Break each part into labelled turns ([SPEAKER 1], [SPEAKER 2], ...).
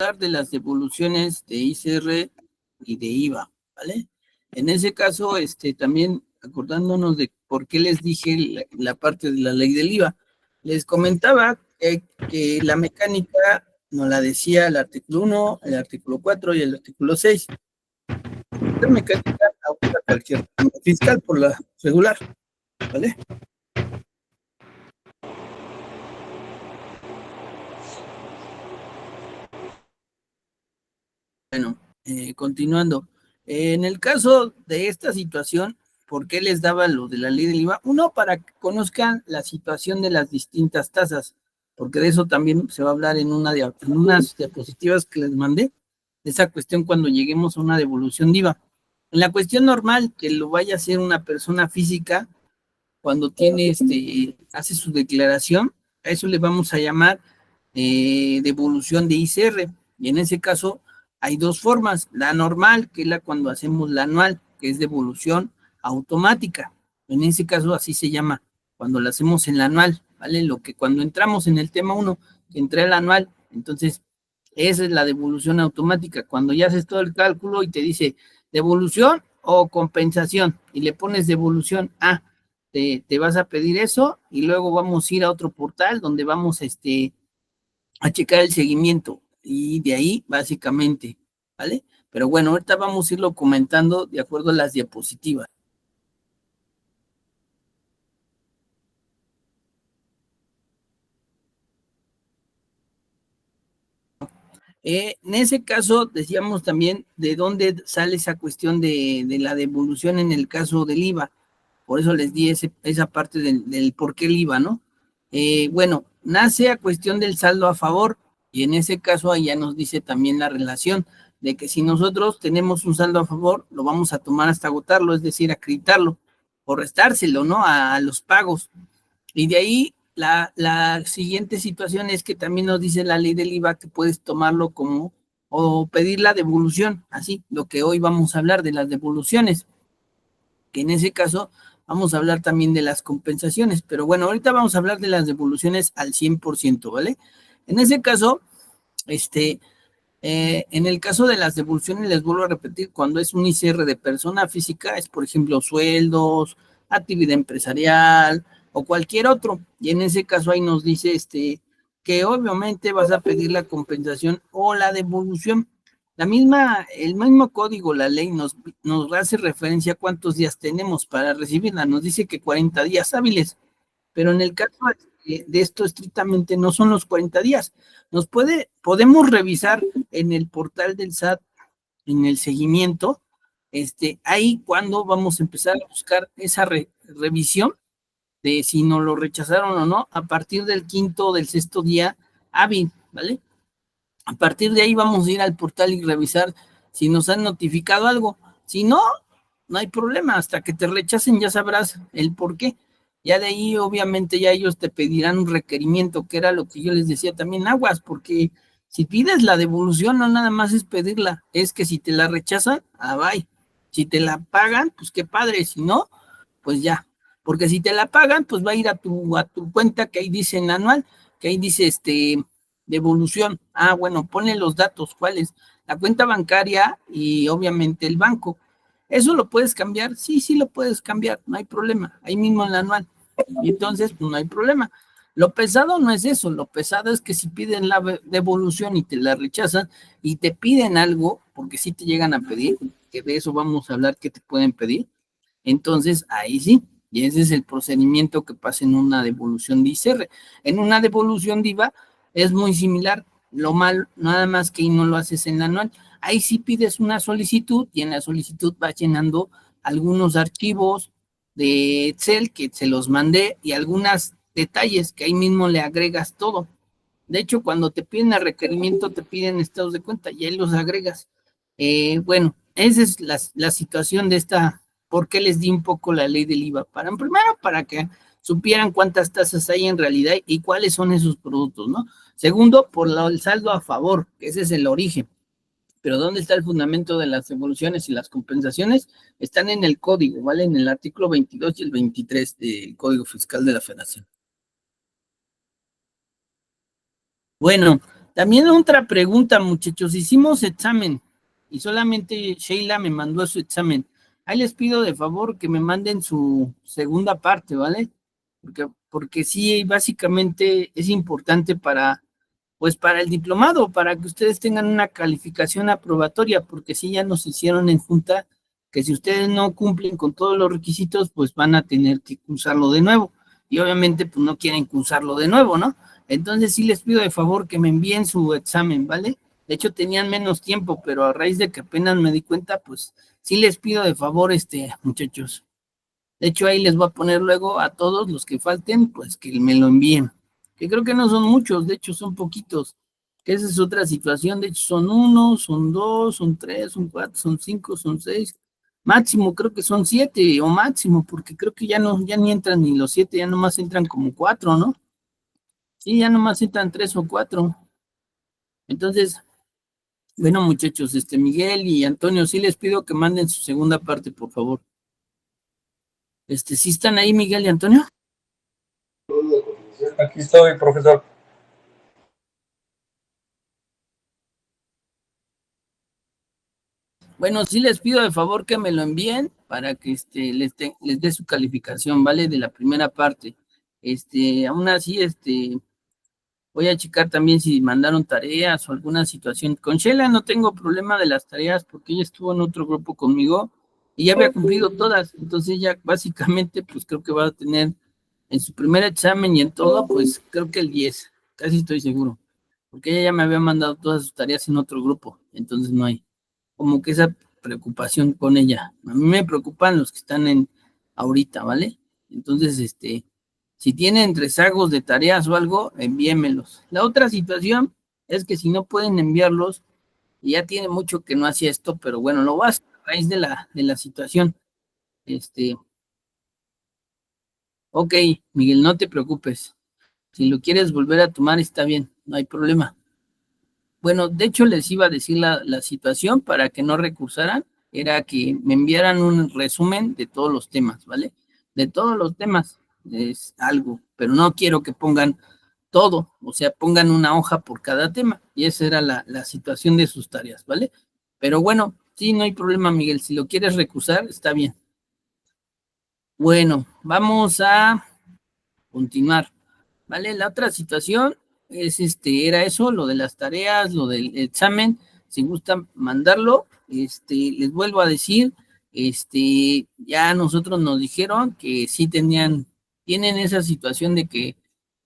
[SPEAKER 1] de las devoluciones de ICR y de IVA, ¿vale? En ese caso, también acordándonos de por qué les dije la parte de la ley del IVA, les comentaba que la mecánica nos la decía el artículo 1, el artículo 4 y el artículo 6. La mecánica aplica cualquier tema fiscal por la regular, ¿vale? Bueno, continuando. En el caso de esta situación, ¿por qué les daba lo de la ley del IVA? Uno, para que conozcan la situación de las distintas tasas, porque de eso también se va a hablar en unas diapositivas que les mandé, de esa cuestión cuando lleguemos a una devolución de IVA. En la cuestión normal, que lo vaya a hacer una persona física, cuando hace su declaración, a eso le vamos a llamar devolución de ICR. Y en ese caso hay dos formas, la normal, que es la cuando hacemos la anual, que es devolución automática. En ese caso así se llama, cuando la hacemos en la anual, ¿vale? Lo que cuando entramos en el tema 1, que entré la anual, entonces esa es la devolución automática, cuando ya haces todo el cálculo y te dice devolución o compensación, y le pones devolución A, te vas a pedir eso, y luego vamos a ir a otro portal donde vamos a checar el seguimiento, y de ahí básicamente, ¿vale? Pero bueno, ahorita vamos a irlo comentando de acuerdo a las diapositivas. En ese caso, decíamos también de dónde sale esa cuestión de la devolución en el caso del IVA. Por eso les di esa parte del por qué el IVA, ¿no? Bueno, nace a cuestión del saldo a favor, y en ese caso ahí ya nos dice también la relación de que si nosotros tenemos un saldo a favor, lo vamos a tomar hasta agotarlo, es decir, acreditarlo, o restárselo, ¿no? A los pagos. Y de ahí la siguiente situación es que también nos dice la ley del IVA que puedes tomarlo como, o pedir la devolución, así, lo que hoy vamos a hablar de las devoluciones, que en ese caso vamos a hablar también de las compensaciones, pero bueno, ahorita vamos a hablar de las devoluciones al 100%, ¿vale? En ese caso, en el caso de las devoluciones, les vuelvo a repetir, cuando es un ICR de persona física, es por ejemplo sueldos, actividad empresarial o cualquier otro. Y en ese caso ahí nos dice que obviamente vas a pedir la compensación o la devolución. El mismo código, la ley nos hace referencia a cuántos días tenemos para recibirla. Nos dice que 40 días hábiles, pero en el caso de esto estrictamente no son los 40 días. Podemos revisar en el portal del SAT, en el seguimiento, ahí cuando vamos a empezar a buscar esa revisión de si nos lo rechazaron o no, a partir del quinto o del sexto día hábil, ¿vale? A partir de ahí vamos a ir al portal y revisar si nos han notificado algo. Si no, no hay problema, hasta que te rechacen ya sabrás el por qué. Ya de ahí, obviamente, ya ellos te pedirán un requerimiento, que era lo que yo les decía también, aguas, porque si pides la devolución, no nada más es pedirla, es que si te la rechazan, bye. Si te la pagan, pues qué padre, si no, pues ya. Porque si te la pagan, pues va a ir a tu cuenta que ahí dice en anual, que ahí dice devolución. Bueno, ponle los datos, ¿cuáles? La cuenta bancaria y obviamente el banco. ¿Eso lo puedes cambiar? Sí, sí lo puedes cambiar, no hay problema, ahí mismo en la anual. Y entonces, pues no hay problema. Lo pesado no es eso, lo pesado es que si piden la devolución y te la rechazan y te piden algo, porque sí te llegan a pedir, que de eso vamos a hablar, que te pueden pedir, entonces ahí sí, y ese es el procedimiento que pasa en una devolución de ICR. En una devolución de IVA es muy similar, lo mal, nada más que ahí no lo haces en la anual. Ahí sí pides una solicitud y en la solicitud vas llenando algunos archivos de Excel que se los mandé y algunos detalles que ahí mismo le agregas todo. De hecho, cuando te piden el requerimiento, te piden estados de cuenta y ahí los agregas. Bueno, esa es la situación de esta, ¿por qué les di un poco la ley del IVA? Primero, para que supieran cuántas tasas hay en realidad y cuáles son esos productos, ¿no? Segundo, por el saldo a favor, que ese es el origen. Pero ¿dónde está el fundamento de las devoluciones y las compensaciones? Están en el código, ¿vale? En el artículo 22 y el 23 del Código Fiscal de la Federación. Bueno, También otra pregunta, muchachos. Hicimos examen y solamente Sheila me mandó su examen. Ahí les pido de favor que me manden su segunda parte, ¿vale? Porque sí, básicamente es importante para, pues para el diplomado, para que ustedes tengan una calificación aprobatoria, porque sí ya nos hicieron en junta que si ustedes no cumplen con todos los requisitos, pues van a tener que cursarlo de nuevo. Y obviamente, pues no quieren cursarlo de nuevo, ¿no? Entonces sí les pido de favor que me envíen su examen, ¿vale? De hecho tenían menos tiempo, pero a raíz de que apenas me di cuenta, pues sí les pido de favor, muchachos. De hecho ahí les voy a poner luego a todos los que falten, pues que me lo envíen. Que creo que no son muchos, de hecho son poquitos. Que esa es otra situación, de hecho son uno, son dos, son tres, son cuatro, son cinco, son seis. Máximo creo que son siete o máximo, porque creo que ya no, ya ni entran ni los siete, ya nomás entran como cuatro, ¿no? Sí, ya nomás entran tres o cuatro. Entonces, bueno, muchachos, Miguel y Antonio, sí les pido que manden su segunda parte, por favor. ¿Sí están ahí, Miguel y Antonio?
[SPEAKER 2] Aquí estoy, profesor.
[SPEAKER 1] Bueno, sí les pido de favor que me lo envíen para que les dé su calificación, ¿vale? De la primera parte. Aún así, voy a checar también si mandaron tareas o alguna situación. Con Sheila no tengo problema de las tareas porque ella estuvo en otro grupo conmigo y ya había cumplido todas. Entonces ella básicamente pues creo que va a tener en su primer examen y en todo, pues creo que el 10, casi estoy seguro. Porque ella ya me había mandado todas sus tareas en otro grupo, entonces no hay como que esa preocupación con ella. A mí me preocupan los que están en ahorita, ¿vale? Entonces, si tienen rezagos de tareas o algo, envíenmelos. La otra situación es que si no pueden enviarlos, y ya tiene mucho que no hacía esto, pero bueno, lo vas a raíz de la situación. Este, ok, Miguel, no te preocupes. Si lo quieres volver a tomar, está bien, no hay problema. Bueno, de hecho les iba a decir la situación para que no recursaran, era que me enviaran un resumen de todos los temas, ¿vale? De todos los temas, es algo, pero no quiero que pongan todo, o sea, pongan una hoja por cada tema, y esa era la situación de sus tareas, ¿vale? Pero bueno, sí, no hay problema, Miguel, si lo quieres recusar, está bien. Bueno, vamos a continuar, ¿vale? La otra situación es, era eso, lo de las tareas, lo del examen, si gustan mandarlo, les vuelvo a decir, ya nosotros nos dijeron que sí tienen esa situación de que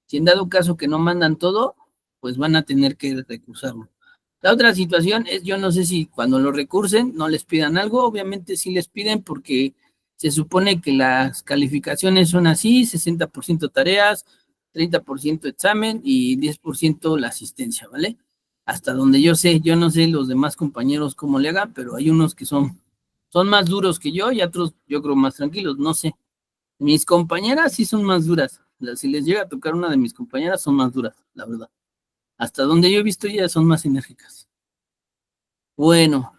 [SPEAKER 1] si en dado caso que no mandan todo, pues van a tener que recursarlo. La otra situación es, yo no sé si cuando lo recursen no les pidan algo, obviamente sí les piden porque se supone que las calificaciones son así, 60% tareas, 30% examen y 10% la asistencia, ¿vale? Hasta donde yo sé, yo no sé los demás compañeros cómo le hagan, pero hay unos que son más duros que yo y otros yo creo más tranquilos, no sé. Mis compañeras sí son más duras. Si les llega a tocar una de mis compañeras, son más duras, la verdad. Hasta donde yo he visto, ellas son más enérgicas. Bueno,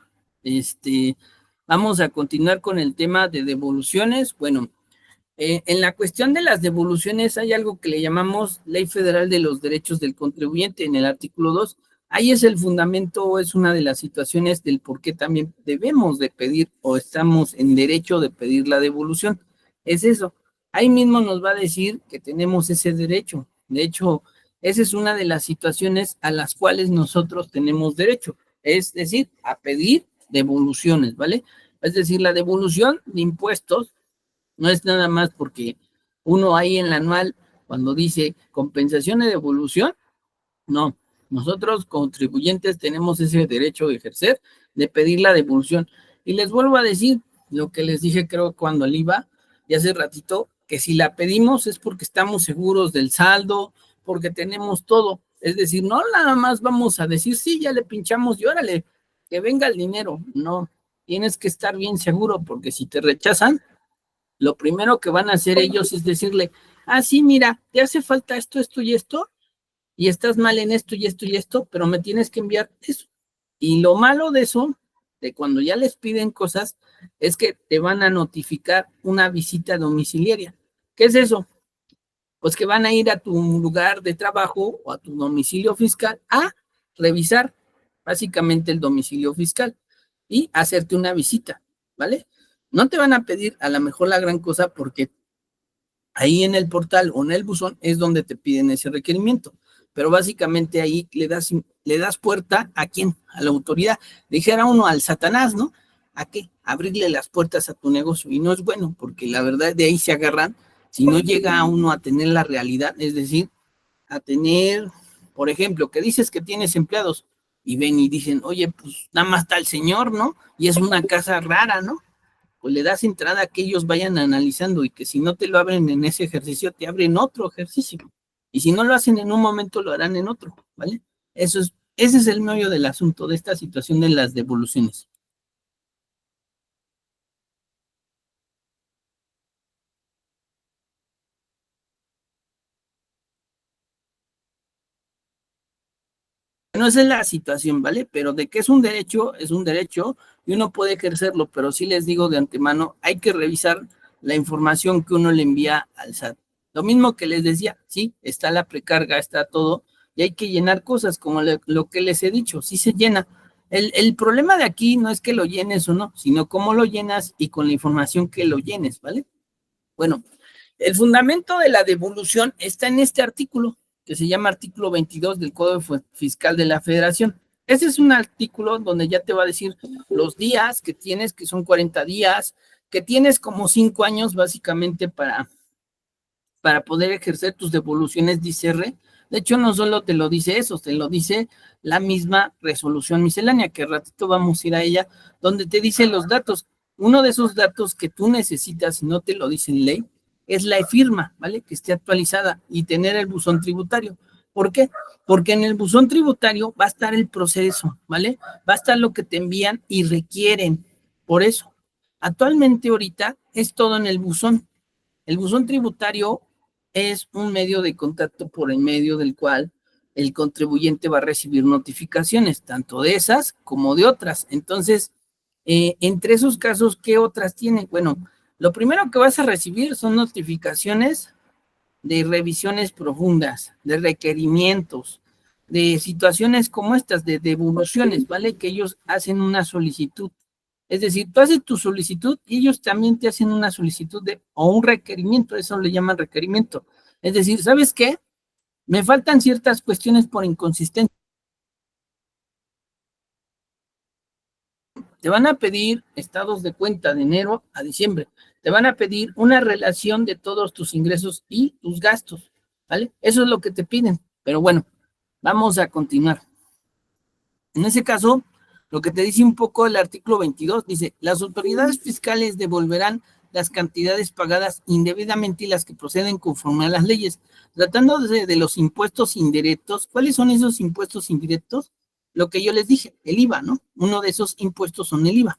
[SPEAKER 1] vamos a continuar con el tema de devoluciones. Bueno, en la cuestión de las devoluciones hay algo que le llamamos Ley Federal de los Derechos del Contribuyente en el artículo 2. Ahí es el fundamento, es una de las situaciones del por qué también debemos de pedir o estamos en derecho de pedir la devolución. Es eso. Ahí mismo nos va a decir que tenemos ese derecho. De hecho, esa es una de las situaciones a las cuales nosotros tenemos derecho. Es decir, a pedir devoluciones, ¿vale? Es decir, la devolución de impuestos no es nada más porque uno ahí en la anual, cuando dice compensación de devolución, no. Nosotros, contribuyentes, tenemos ese derecho de ejercer, de pedir la devolución. Y les vuelvo a decir lo que les dije, creo, cuando el IVA, y hace ratito, que si la pedimos es porque estamos seguros del saldo, porque tenemos todo. Es decir, no nada más vamos a decir, sí, ya le pinchamos y órale, que venga el dinero. No, tienes que estar bien seguro, porque si te rechazan, lo primero que van a hacer ellos es decirle, ah, sí, mira, te hace falta esto, esto y estás mal en esto y esto y esto, pero me tienes que enviar eso. Y lo malo de eso, de cuando ya les piden cosas, es que te van a notificar una visita domiciliaria. ¿Qué es eso? Pues que van a ir a tu lugar de trabajo o a tu domicilio fiscal a revisar básicamente el domicilio fiscal y hacerte una visita, ¿vale? No te van a pedir a lo mejor la gran cosa porque ahí en el portal o en el buzón es donde te piden ese requerimiento, pero básicamente ahí le das puerta a quién, a la autoridad. Dijera uno al Satanás, ¿no? ¿A qué? Abrirle las puertas a tu negocio y no es bueno porque la verdad de ahí se agarran si no llega uno a tener la realidad, es decir, a tener, por ejemplo, que dices que tienes empleados y ven y dicen, oye, pues nada más está el señor, ¿no? Y es una casa rara, ¿no? Pues le das entrada a que ellos vayan analizando y que si no te lo abren en ese ejercicio, te abren otro ejercicio. Y si no lo hacen en un momento, lo harán en otro, ¿vale? Ese es el meollo del asunto de esta situación de las devoluciones. No esa es la situación, ¿vale? Pero de que es un derecho y uno puede ejercerlo, pero sí les digo de antemano, hay que revisar la información que uno le envía al SAT. Lo mismo que les decía, sí, está la precarga, está todo, y hay que llenar cosas como lo que les he dicho, sí se llena. El problema de aquí no es que lo llenes o no, sino cómo lo llenas y con la información que lo llenes, ¿vale? Bueno, el fundamento de la devolución está en este artículo, que se llama artículo 22 del Código Fiscal de la Federación. Ese es un artículo donde ya te va a decir los días que tienes, que son 40 días, que tienes como 5 años básicamente para poder ejercer tus devoluciones de ICR. De hecho, no solo te lo dice eso, te lo dice la misma resolución miscelánea, que ratito vamos a ir a ella, donde te dice los datos. Uno de esos datos que tú necesitas, si no te lo dice en ley, es la e-firma, ¿vale? Que esté actualizada y tener el buzón tributario. ¿Por qué? Porque en el buzón tributario va a estar el proceso, ¿vale? Va a estar lo que te envían y requieren. Por eso, actualmente ahorita es todo en el buzón. El buzón tributario es un medio de contacto por el medio del cual el contribuyente va a recibir notificaciones, tanto de esas como de otras. Entonces, entre esos casos, ¿qué otras tienen? Bueno, lo primero que vas a recibir son notificaciones de revisiones profundas, de requerimientos, de situaciones como estas, de devoluciones, ¿vale? Que ellos hacen una solicitud. Es decir, tú haces tu solicitud y ellos también te hacen una solicitud o un requerimiento, eso le llaman requerimiento. Es decir, ¿sabes qué? Me faltan ciertas cuestiones por inconsistencia. Te van a pedir estados de cuenta de enero a diciembre. Te van a pedir una relación de todos tus ingresos y tus gastos, ¿vale? Eso es lo que te piden. Pero bueno, vamos a continuar. En ese caso, lo que te dice un poco el artículo 22, dice, las autoridades fiscales devolverán las cantidades pagadas indebidamente y las que proceden conforme a las leyes. Tratándose de los impuestos indirectos, ¿cuáles son esos impuestos indirectos? Lo que yo les dije, el IVA, ¿no? Uno de esos impuestos son el IVA.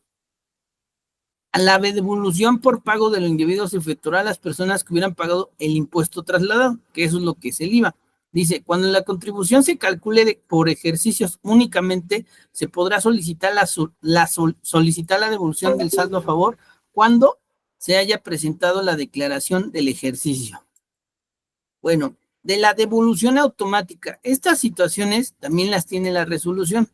[SPEAKER 1] A la devolución por pago de los individuos se efectuará a las personas que hubieran pagado el impuesto trasladado, que eso es lo que es el IVA. Dice, cuando la contribución se calcule por ejercicios únicamente, se podrá solicitar solicitar la devolución del saldo a favor cuando se haya presentado la declaración del ejercicio. Bueno, de la devolución automática, estas situaciones también las tiene la resolución.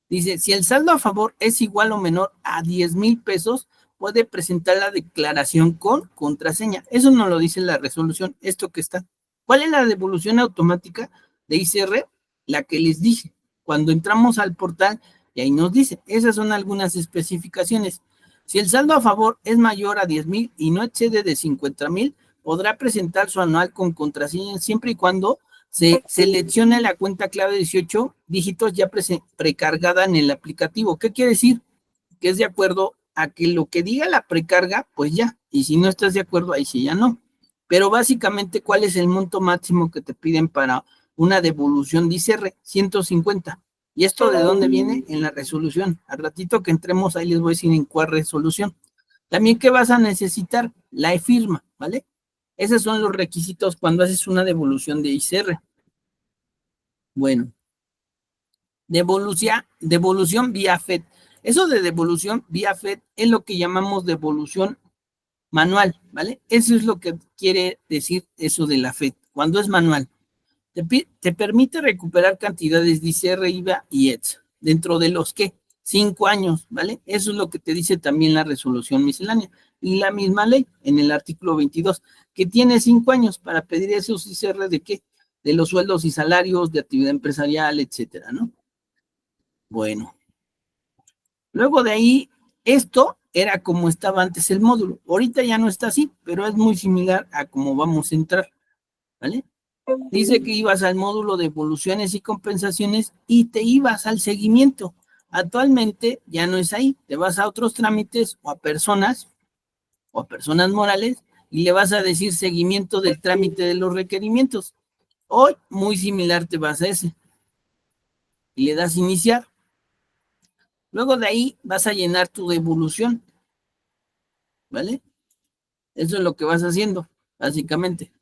[SPEAKER 1] Dice, si el saldo a favor es igual o menor a 10,000 pesos, puede presentar la declaración con contraseña. Eso no lo dice la resolución, esto que está. ¿Cuál es la devolución automática de ICR? La que les dije. Cuando entramos al portal, y ahí nos dice, esas son algunas especificaciones. Si el saldo a favor es mayor a 10,000 y no excede de 50,000, podrá presentar su anual con contraseña siempre y cuando se seleccione la cuenta clave de 18 dígitos ya precargada en el aplicativo. ¿Qué quiere decir? Que es de acuerdo a que lo que diga la precarga, pues ya. Y si no estás de acuerdo, ahí sí ya no. Pero básicamente, ¿cuál es el monto máximo que te piden para una devolución? Dice 150. ¿Y esto de dónde viene? En la resolución. Al ratito que entremos, ahí les voy a decir en cuál resolución. También, ¿qué vas a necesitar? La e-firma, ¿vale? Esos son los requisitos cuando haces una devolución de ICR. Bueno, devolución vía FED. Eso de devolución vía FED es lo que llamamos devolución manual, ¿vale? Eso es lo que quiere decir eso de la FED, cuando es manual. Te permite recuperar cantidades de ICR, IVA y ETS dentro de los que 5 años, ¿vale? Eso es lo que te dice también la resolución miscelánea y la misma ley en el artículo 22, que tiene 5 años para pedir esos ICR de qué, de los sueldos y salarios, de actividad empresarial, etcétera, ¿no? Bueno, luego de ahí, esto era como estaba antes el módulo. Ahorita ya no está así, pero es muy similar a cómo vamos a entrar, ¿vale? Dice que ibas al módulo de evoluciones y compensaciones y te ibas al seguimiento. Actualmente ya no es ahí, te vas a otros trámites o a personas morales y le vas a decir seguimiento del trámite de los requerimientos. Hoy, muy similar, te vas a ese y le das iniciar. Luego de ahí vas a llenar tu devolución, ¿vale? Eso es lo que vas haciendo, básicamente.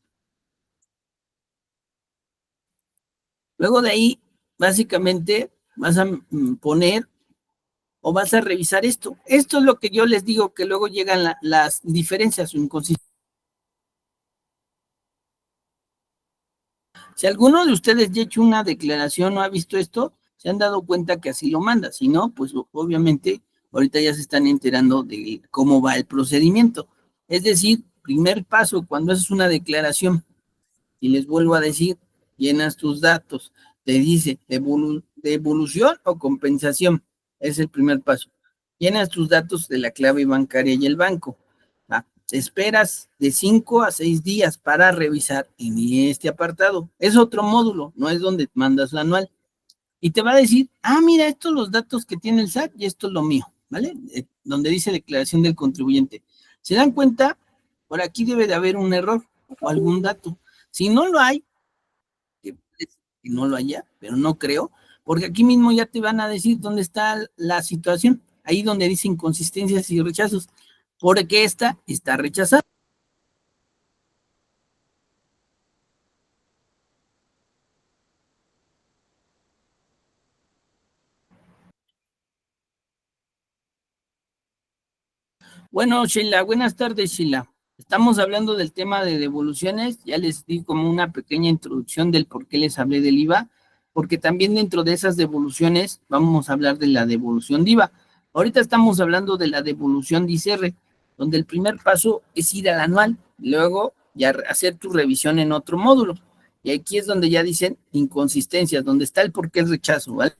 [SPEAKER 1] Luego de ahí, básicamente, vas a poner o vas a revisar esto. Esto es lo que yo les digo, que luego llegan las diferencias o inconsistencias. Si alguno de ustedes ya ha hecho una declaración o ha visto esto, se han dado cuenta que así lo manda. Si no, pues obviamente ahorita ya se están enterando de cómo va el procedimiento. Es decir, primer paso, cuando haces una declaración, y les vuelvo a decir, llenas tus datos, te dice devolución o compensación, es el primer paso. Llenas tus datos de la clave bancaria y el banco. Te esperas de 5 a 6 días para revisar en este apartado. Es otro módulo, no es donde mandas la anual. Y te va a decir, mira, estos son los datos que tiene el SAT y esto es lo mío, ¿vale? Donde dice declaración del contribuyente. ¿Se dan cuenta? Por aquí debe de haber un error o algún dato. Si no lo hay, que no lo haya, pero no creo, porque aquí mismo ya te van a decir dónde está la situación, ahí donde dice inconsistencias y rechazos, porque esta está rechazada. Bueno, Sheila, buenas tardes, Sheila. Estamos hablando del tema de devoluciones. Ya les di como una pequeña introducción del por qué les hablé del IVA, porque también dentro de esas devoluciones vamos a hablar de la devolución de IVA. Ahorita estamos hablando de la devolución de ICR, donde el primer paso es ir al anual, luego ya hacer tu revisión en otro módulo. Y aquí es donde ya dicen inconsistencias, donde está el por qué el rechazo, ¿vale?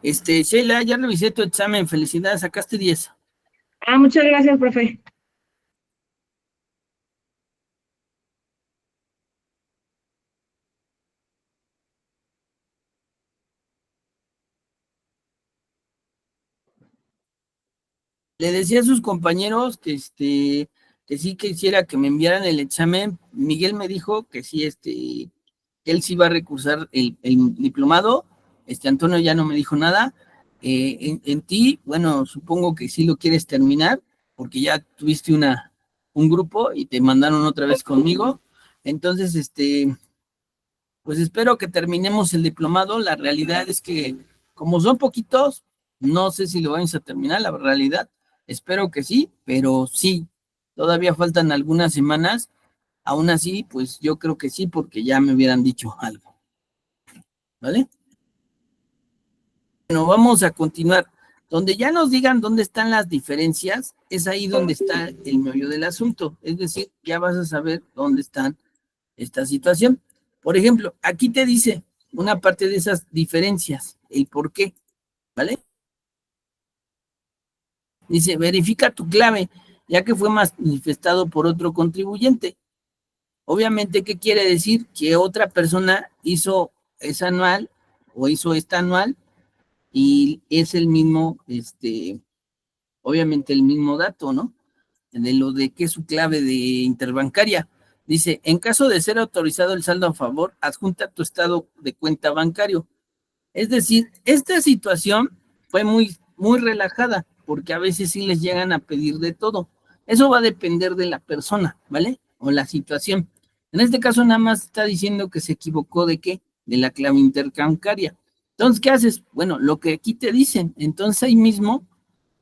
[SPEAKER 1] Sheila, ya revisé tu examen, felicidades, sacaste 10.
[SPEAKER 2] Muchas gracias, profe.
[SPEAKER 1] Le decía a sus compañeros que sí quisiera que me enviaran el examen. Miguel me dijo que sí, que él sí va a recursar el diplomado. Antonio ya no me dijo nada. En ti, bueno, supongo que sí lo quieres terminar, porque ya tuviste un grupo y te mandaron otra vez conmigo. Entonces, pues espero que terminemos el diplomado. La realidad es que, como son poquitos, no sé si lo vamos a terminar, la realidad. Espero que sí, pero sí, todavía faltan algunas semanas. Aún así, pues yo creo que sí, porque ya me hubieran dicho algo, ¿vale? Bueno, vamos a continuar. Donde ya nos digan dónde están las diferencias, es ahí donde está el meollo del asunto. Es decir, ya vas a saber dónde están esta situación. Por ejemplo, aquí te dice una parte de esas diferencias, el por qué, ¿vale? Dice, verifica tu clave, ya que fue manifestado por otro contribuyente. Obviamente, ¿qué quiere decir? Que otra persona hizo esa anual o hizo esta anual y es el mismo, obviamente el mismo dato, ¿no? De lo de que es su clave de interbancaria. Dice, en caso de ser autorizado el saldo a favor, adjunta tu estado de cuenta bancario. Es decir, esta situación fue muy relajada, porque a veces sí les llegan a pedir de todo. Eso va a depender de la persona, ¿vale? O la situación. En este caso nada más está diciendo que se equivocó de qué? De la clave interbancaria. Entonces, ¿qué haces? Bueno, lo que aquí te dicen, entonces ahí mismo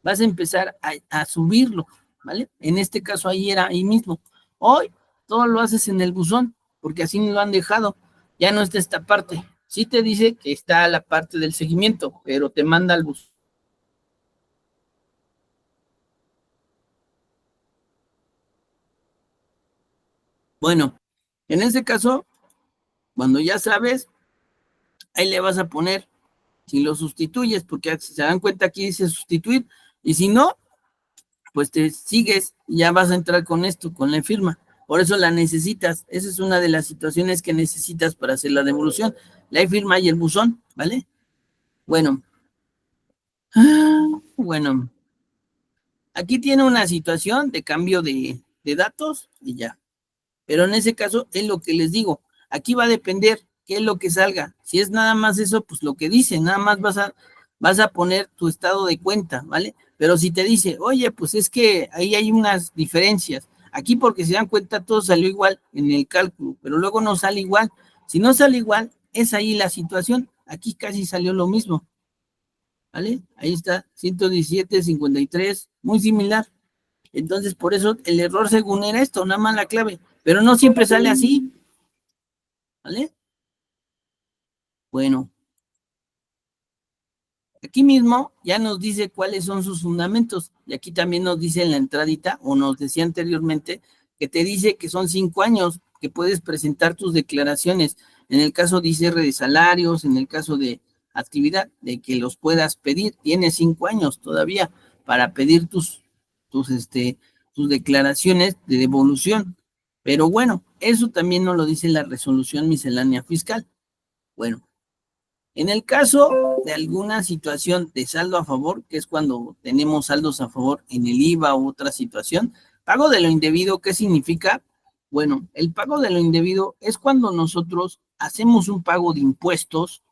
[SPEAKER 1] vas a empezar a subirlo, ¿vale? En este caso ahí era ahí mismo. Hoy todo lo haces en el buzón, porque así me lo han dejado. Ya no está esta parte. Sí te dice que está la parte del seguimiento, pero te manda al buzón. Bueno, en este caso, cuando ya sabes, ahí le vas a poner si lo sustituyes, porque si se dan cuenta aquí dice sustituir, y si no, pues te sigues y ya vas a entrar con esto, con la firma. Por eso la necesitas. Esa es una de las situaciones que necesitas para hacer la devolución. La firma y el buzón, ¿vale? Bueno, bueno, aquí tiene una situación de cambio de datos y ya. Pero en ese caso es lo que les digo. Aquí va a depender qué es lo que salga. Si es nada más eso, pues lo que dice, nada más vas a poner tu estado de cuenta, ¿vale? Pero si te dice, oye, pues es que ahí hay unas diferencias. Aquí porque se dan cuenta todo salió igual en el cálculo, pero luego no sale igual. Si no sale igual, es ahí la situación. Aquí casi salió lo mismo, ¿vale? Ahí está, 117,53, muy similar. Entonces, por eso el error según era esto, nada más la clave. Pero no siempre sale así, ¿vale? Bueno, aquí mismo ya nos dice cuáles son sus fundamentos. Y aquí también nos dice en la entradita, o nos decía anteriormente, que te dice que son 5 años que puedes presentar tus declaraciones. En el caso de ICR de salarios, en el caso de actividad, de que los puedas pedir. Tienes 5 años todavía para pedir tus declaraciones de devolución. Pero bueno, eso también nos lo dice la resolución miscelánea fiscal. Bueno, en el caso de alguna situación de saldo a favor, que es cuando tenemos saldos a favor en el IVA u otra situación, pago de lo indebido, ¿qué significa? Bueno, el pago de lo indebido es cuando nosotros hacemos un pago de impuestos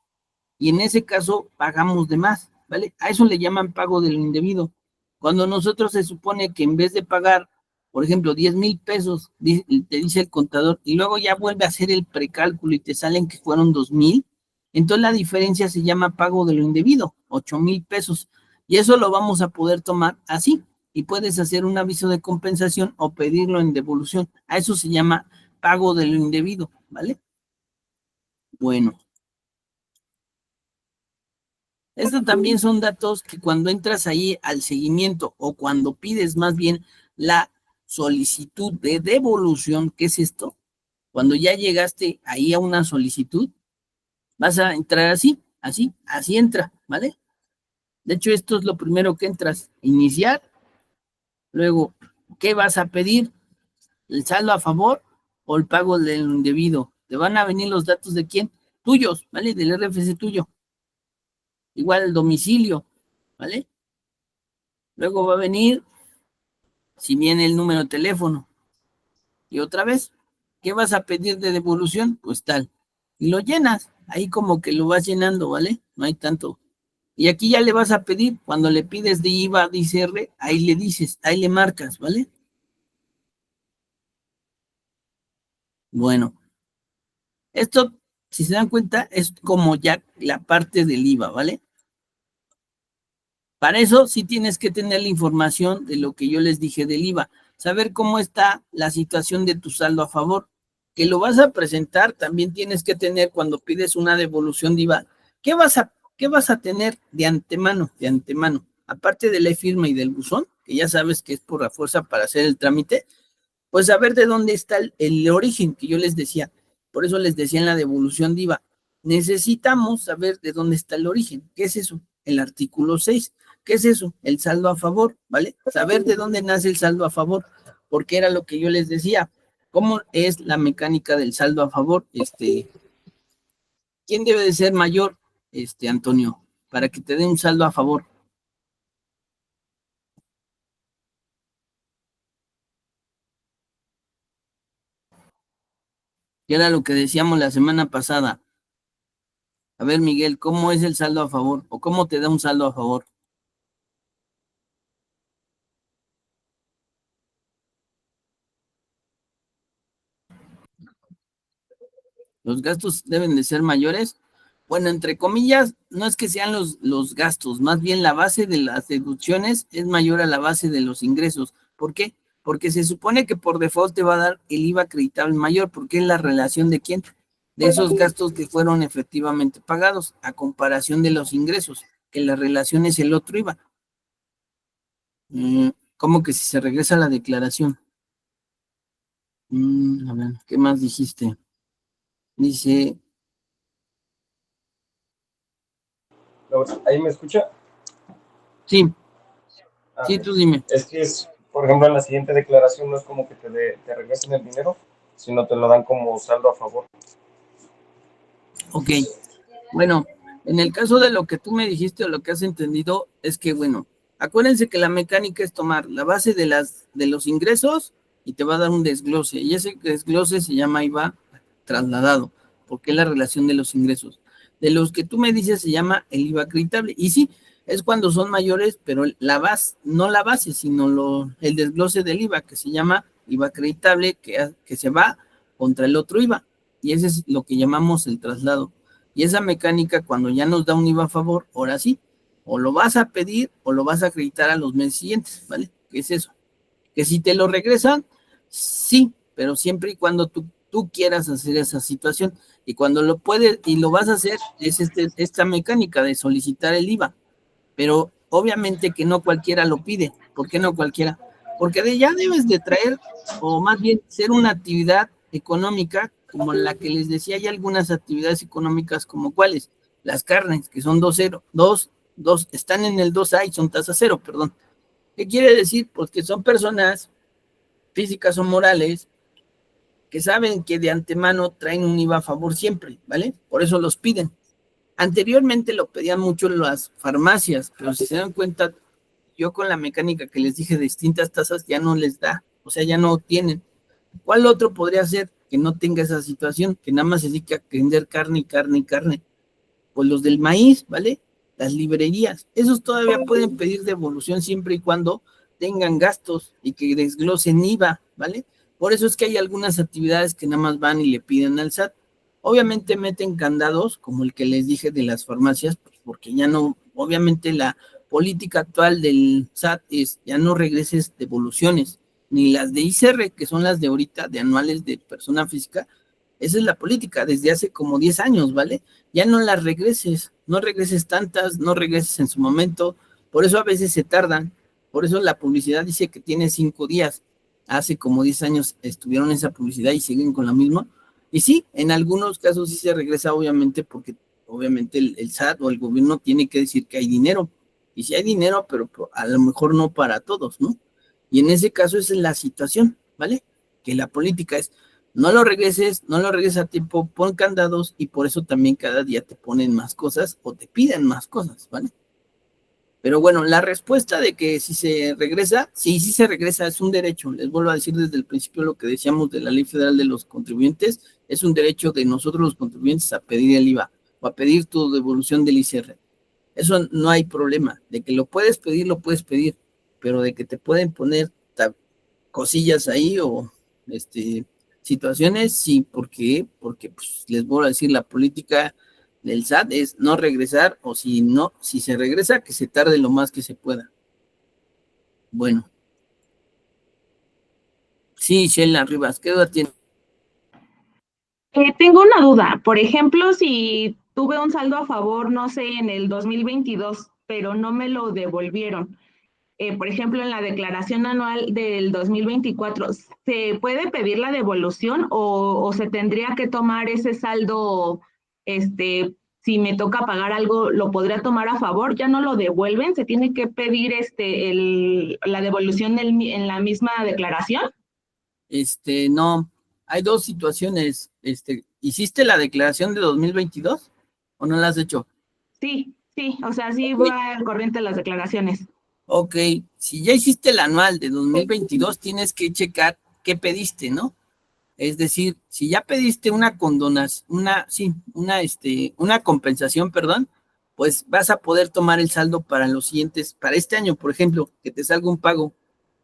[SPEAKER 1] y en ese caso pagamos de más, ¿vale? A eso le llaman pago de lo indebido. Cuando nosotros se supone que en vez de pagar, por ejemplo, 10,000 pesos, te dice el contador, y luego ya vuelve a hacer el precálculo y te salen que fueron 2,000, entonces la diferencia se llama pago de lo indebido, 8,000 pesos. Y eso lo vamos a poder tomar así. Y puedes hacer un aviso de compensación o pedirlo en devolución. A eso se llama pago de lo indebido, ¿vale? Bueno, estos también son datos que cuando entras ahí al seguimiento o cuando pides más bien la solicitud de devolución, ¿qué es esto? Cuando ya llegaste ahí a una solicitud, vas a entrar así entra, ¿vale? De hecho, esto es lo primero que entras, iniciar, luego, ¿qué vas a pedir? ¿El saldo a favor o el pago del indebido? Te van a venir los datos de quién? Tuyos, ¿vale? Del RFC tuyo. Igual el domicilio, ¿vale? Luego va a venir si viene el número de teléfono. Y otra vez, ¿qué vas a pedir de devolución? Pues tal. Y lo llenas, ahí como que lo vas llenando, ¿vale? No hay tanto. Y aquí ya le vas a pedir, cuando le pides de IVA, de ICR, ahí le dices, ahí le marcas, ¿vale? Bueno, esto, si se dan cuenta, es como ya la parte del IVA, ¿vale? Para eso sí tienes que tener la información de lo que yo les dije del IVA, saber cómo está la situación de tu saldo a favor, que lo vas a presentar, también tienes que tener cuando pides una devolución de IVA, qué vas a tener de antemano, aparte de la firma y del buzón, que ya sabes que es por la fuerza para hacer el trámite, pues saber de dónde está el origen que yo les decía. Por eso les decía en la devolución de IVA, necesitamos saber de dónde está el origen. ¿Qué es eso? El artículo 6. ¿Qué es eso? El saldo a favor, ¿vale? Saber de dónde nace el saldo a favor, porque era lo que yo les decía. ¿Cómo es la mecánica del saldo a favor? ¿Quién debe de ser mayor, Antonio, para que te dé un saldo a favor? Que era lo que decíamos la semana pasada. A ver, Miguel, ¿cómo es el saldo a favor? ¿O cómo te da un saldo a favor? Los gastos deben de ser mayores. Bueno, entre comillas, no es que sean los gastos, más bien la base de las deducciones es mayor a la base de los ingresos. ¿Por qué? Porque se supone que por default te va a dar el IVA acreditable mayor, porque es la relación de quién, de esos gastos que fueron efectivamente pagados, a comparación de los ingresos, que la relación es el otro IVA. ¿Cómo que si se regresa a la declaración? A ver, ¿qué más dijiste? Dice,
[SPEAKER 3] ¿Ahí me escucha?
[SPEAKER 1] sí,
[SPEAKER 3] Ah,
[SPEAKER 1] sí, tú dime.
[SPEAKER 3] es que por ejemplo, en la siguiente declaración no es como que te regresen el dinero, sino te lo dan como saldo a favor.
[SPEAKER 1] Ok, bueno, en el caso de lo que tú me dijiste o lo que has entendido, es que, bueno, acuérdense que la mecánica es tomar la base de los ingresos y te va a dar un desglose, y ese desglose se llama IVA trasladado, porque es la relación de los ingresos. De los que tú me dices se llama el IVA acreditable, y sí, es cuando son mayores, pero la base, no la base, sino el desglose del IVA, que se llama IVA acreditable, que se va contra el otro IVA, y ese es lo que llamamos el traslado. Y esa mecánica, cuando ya nos da un IVA a favor, ahora sí, o lo vas a pedir o lo vas a acreditar a los meses siguientes, ¿vale? ¿Qué es eso? Que si te lo regresan, sí, pero siempre y cuando tú quieras hacer esa situación. Y cuando lo puedes y lo vas a hacer, es esta mecánica de solicitar el IVA. Pero obviamente que no cualquiera lo pide. ¿Por qué no cualquiera? Porque ya debes de traer, o más bien ser una actividad económica, como la que les decía, hay algunas actividades económicas como cuáles, las carnes, que son 2.0, están en el 2A y son tasa cero, perdón. ¿Qué quiere decir? Pues que son personas físicas o morales que saben que de antemano traen un IVA a favor siempre, ¿vale? Por eso los piden. Anteriormente lo pedían mucho en las farmacias, pero si se dan cuenta, yo con la mecánica que les dije de distintas tasas ya no les da, o sea, ya no tienen. ¿Cuál otro podría ser que no tenga esa situación, que nada más se dedica a vender carne y carne y carne? Pues los del maíz, ¿vale? Las librerías, esos todavía pueden pedir devolución siempre y cuando tengan gastos y que desglosen IVA, ¿vale? Por eso es que hay algunas actividades que nada más van y le piden al SAT. Obviamente meten candados, como el que les dije de las farmacias, pues porque ya no, obviamente la política actual del SAT es ya no regreses devoluciones, ni las de ICR, que son las de ahorita, de anuales de persona física. Esa es la política desde hace como 10 años, ¿vale? Ya no las regreses, no regreses tantas, no regreses en su momento, por eso a veces se tardan, por eso la publicidad dice que tiene 5 días, hace como 10 años estuvieron esa publicidad y siguen con la misma, y sí, en algunos casos sí se regresa obviamente porque obviamente el SAT o el gobierno tiene que decir que hay dinero, y sí hay dinero, pero a lo mejor no para todos, ¿no? Y en ese caso esa es la situación, ¿vale? Que la política es no lo regreses, no lo regreses a tiempo, pon candados y por eso también cada día te ponen más cosas o te piden más cosas, ¿vale? Pero bueno, la respuesta de que si se regresa, sí, sí se regresa, es un derecho. Les vuelvo a decir desde el principio lo que decíamos de la Ley Federal de los Contribuyentes, es un derecho de nosotros los contribuyentes a pedir el IVA o a pedir tu devolución del ICR. Eso no hay problema. De que lo puedes pedir, pero de que te pueden poner cosillas ahí o situaciones, sí, porque pues, les voy a decir, la política del SAT es no regresar, o si no, si se regresa, que se tarde lo más que se pueda. Bueno, sí, Sheila Rivas, ¿qué duda tiene?
[SPEAKER 2] Tengo una duda. Por ejemplo, si tuve un saldo a favor, no sé, en el 2022, pero no me lo devolvieron. Por ejemplo, en la declaración anual del 2024, ¿se puede pedir la devolución o se tendría que tomar ese saldo, si me toca pagar algo, lo podría tomar a favor? ¿Ya no lo devuelven? ¿Se tiene que pedir la devolución en la misma declaración?
[SPEAKER 1] No, hay dos situaciones. ¿Hiciste la declaración de 2022 o no la has hecho?
[SPEAKER 2] Sí, sí, o sea, sí
[SPEAKER 1] Ok,
[SPEAKER 2] va al corriente las declaraciones.
[SPEAKER 1] ok, si ya hiciste el anual de 2022, tienes que checar qué pediste, ¿no? Es decir, si ya pediste una condonación, una compensación, perdón, pues vas a poder tomar el saldo para los siguientes, para este año, por ejemplo, que te salga un pago,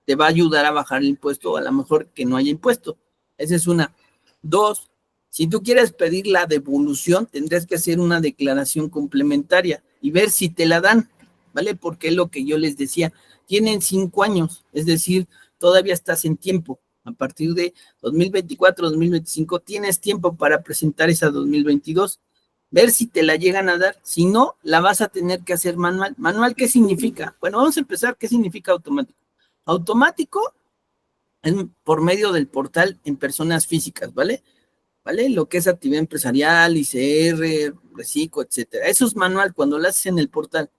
[SPEAKER 1] te va a ayudar a bajar el impuesto, o a lo mejor que no haya impuesto. Esa es una. Dos, Si tú quieres pedir la devolución, tendrás que hacer una declaración complementaria y ver si te la dan, ¿vale? Porque es lo que yo les decía, tienen 5 años, es decir, todavía estás en tiempo. A partir de 2024, 2025, tienes tiempo para presentar esa 2022, ver si te la llegan a dar. Si no, la vas a tener que hacer manual. ¿Manual qué significa? Bueno, vamos a empezar. ¿Qué significa automático? Automático es por medio del portal en personas físicas, ¿vale? ¿Vale? Lo que es actividad empresarial, ICR, Reciclo, etcétera. Eso es manual cuando lo haces en el portal.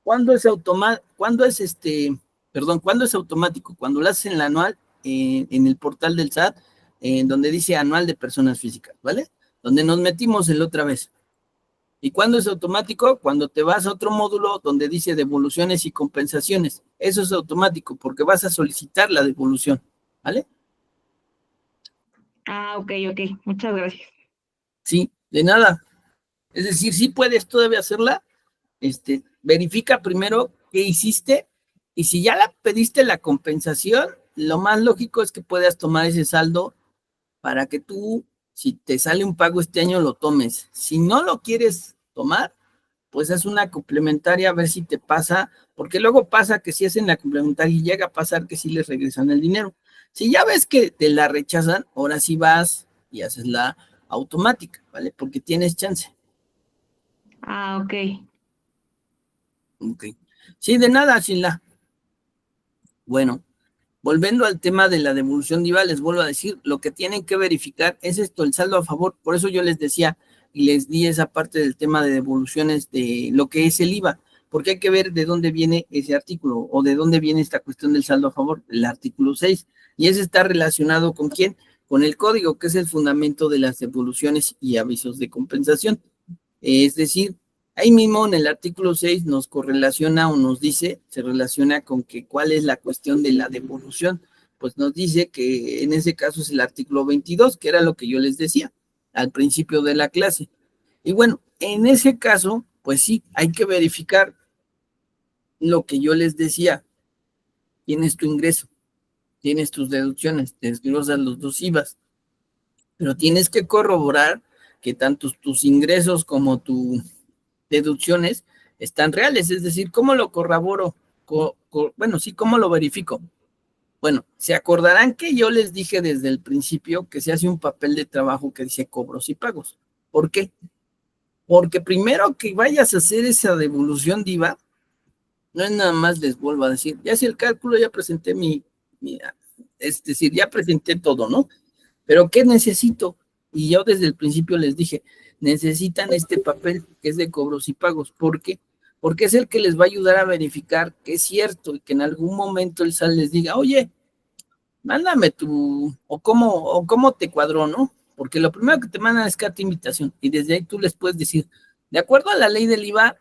[SPEAKER 1] ¿Cuándo es automático? ¿Cuándo es automático? Cuando lo haces en el anual, en el portal del SAT, donde dice anual de personas físicas, ¿vale? Donde nos metimos la otra vez. ¿Y cuándo es automático? Cuando te vas a otro módulo donde dice devoluciones y compensaciones. Eso es automático porque vas a solicitar la devolución, ¿vale?
[SPEAKER 2] Ah, ok, muchas gracias.
[SPEAKER 1] Sí, de nada. Es decir, sí puedes todavía hacerla. Verifica primero qué hiciste y si ya la pediste la compensación, lo más lógico es que puedas tomar ese saldo para que tú, si te sale un pago este año, lo tomes. Si no lo quieres tomar, pues haz una complementaria a ver si te pasa, porque luego pasa que si hacen la complementaria y llega a pasar que sí les regresan el dinero. Si ya ves que te la rechazan, ahora sí vas y haces la automática, ¿vale? Porque tienes chance.
[SPEAKER 2] Ah, ok.
[SPEAKER 1] Ok. Sí, de nada, Sheila. Bueno, volviendo al tema de la devolución de IVA, les vuelvo a decir, lo que tienen que verificar es esto, el saldo a favor. Por eso yo les decía y les di esa parte del tema de devoluciones de lo que es el IVA, porque hay que ver de dónde viene ese artículo o de dónde viene esta cuestión del saldo a favor, el artículo 6. Y ese está relacionado con quién, con el código, que es el fundamento de las devoluciones y avisos de compensación. Es decir, ahí mismo en el artículo 6 nos correlaciona o nos dice, se relaciona con que cuál es la cuestión de la devolución. Pues nos dice que en ese caso es el artículo 22, que era lo que yo les decía al principio de la clase. Y bueno, en ese caso, pues sí, hay que verificar lo que yo les decía. Tienes tu ingreso, tienes tus deducciones, te desglosas los dos IVAs, pero tienes que corroborar que tanto tus ingresos como tus deducciones están reales, es decir, ¿cómo lo corroboro? Bueno, sí, ¿cómo lo verifico? Bueno, se acordarán que yo les dije desde el principio que se hace un papel de trabajo que dice cobros y pagos. ¿Por qué? Porque primero que vayas a hacer esa devolución de IVA, no es nada más, les vuelvo a decir, ya hice el cálculo, ya presenté es decir, ya presenté todo, ¿no? Pero ¿qué necesito? Y yo desde el principio les dije, necesitan este papel que es de cobros y pagos. ¿Por qué? Porque es el que les va a ayudar a verificar que es cierto y que en algún momento el SAT les diga, oye, mándame o cómo te cuadró, ¿no? Porque lo primero que te mandan es carta de invitación y desde ahí tú les puedes decir, de acuerdo a la ley del IVA,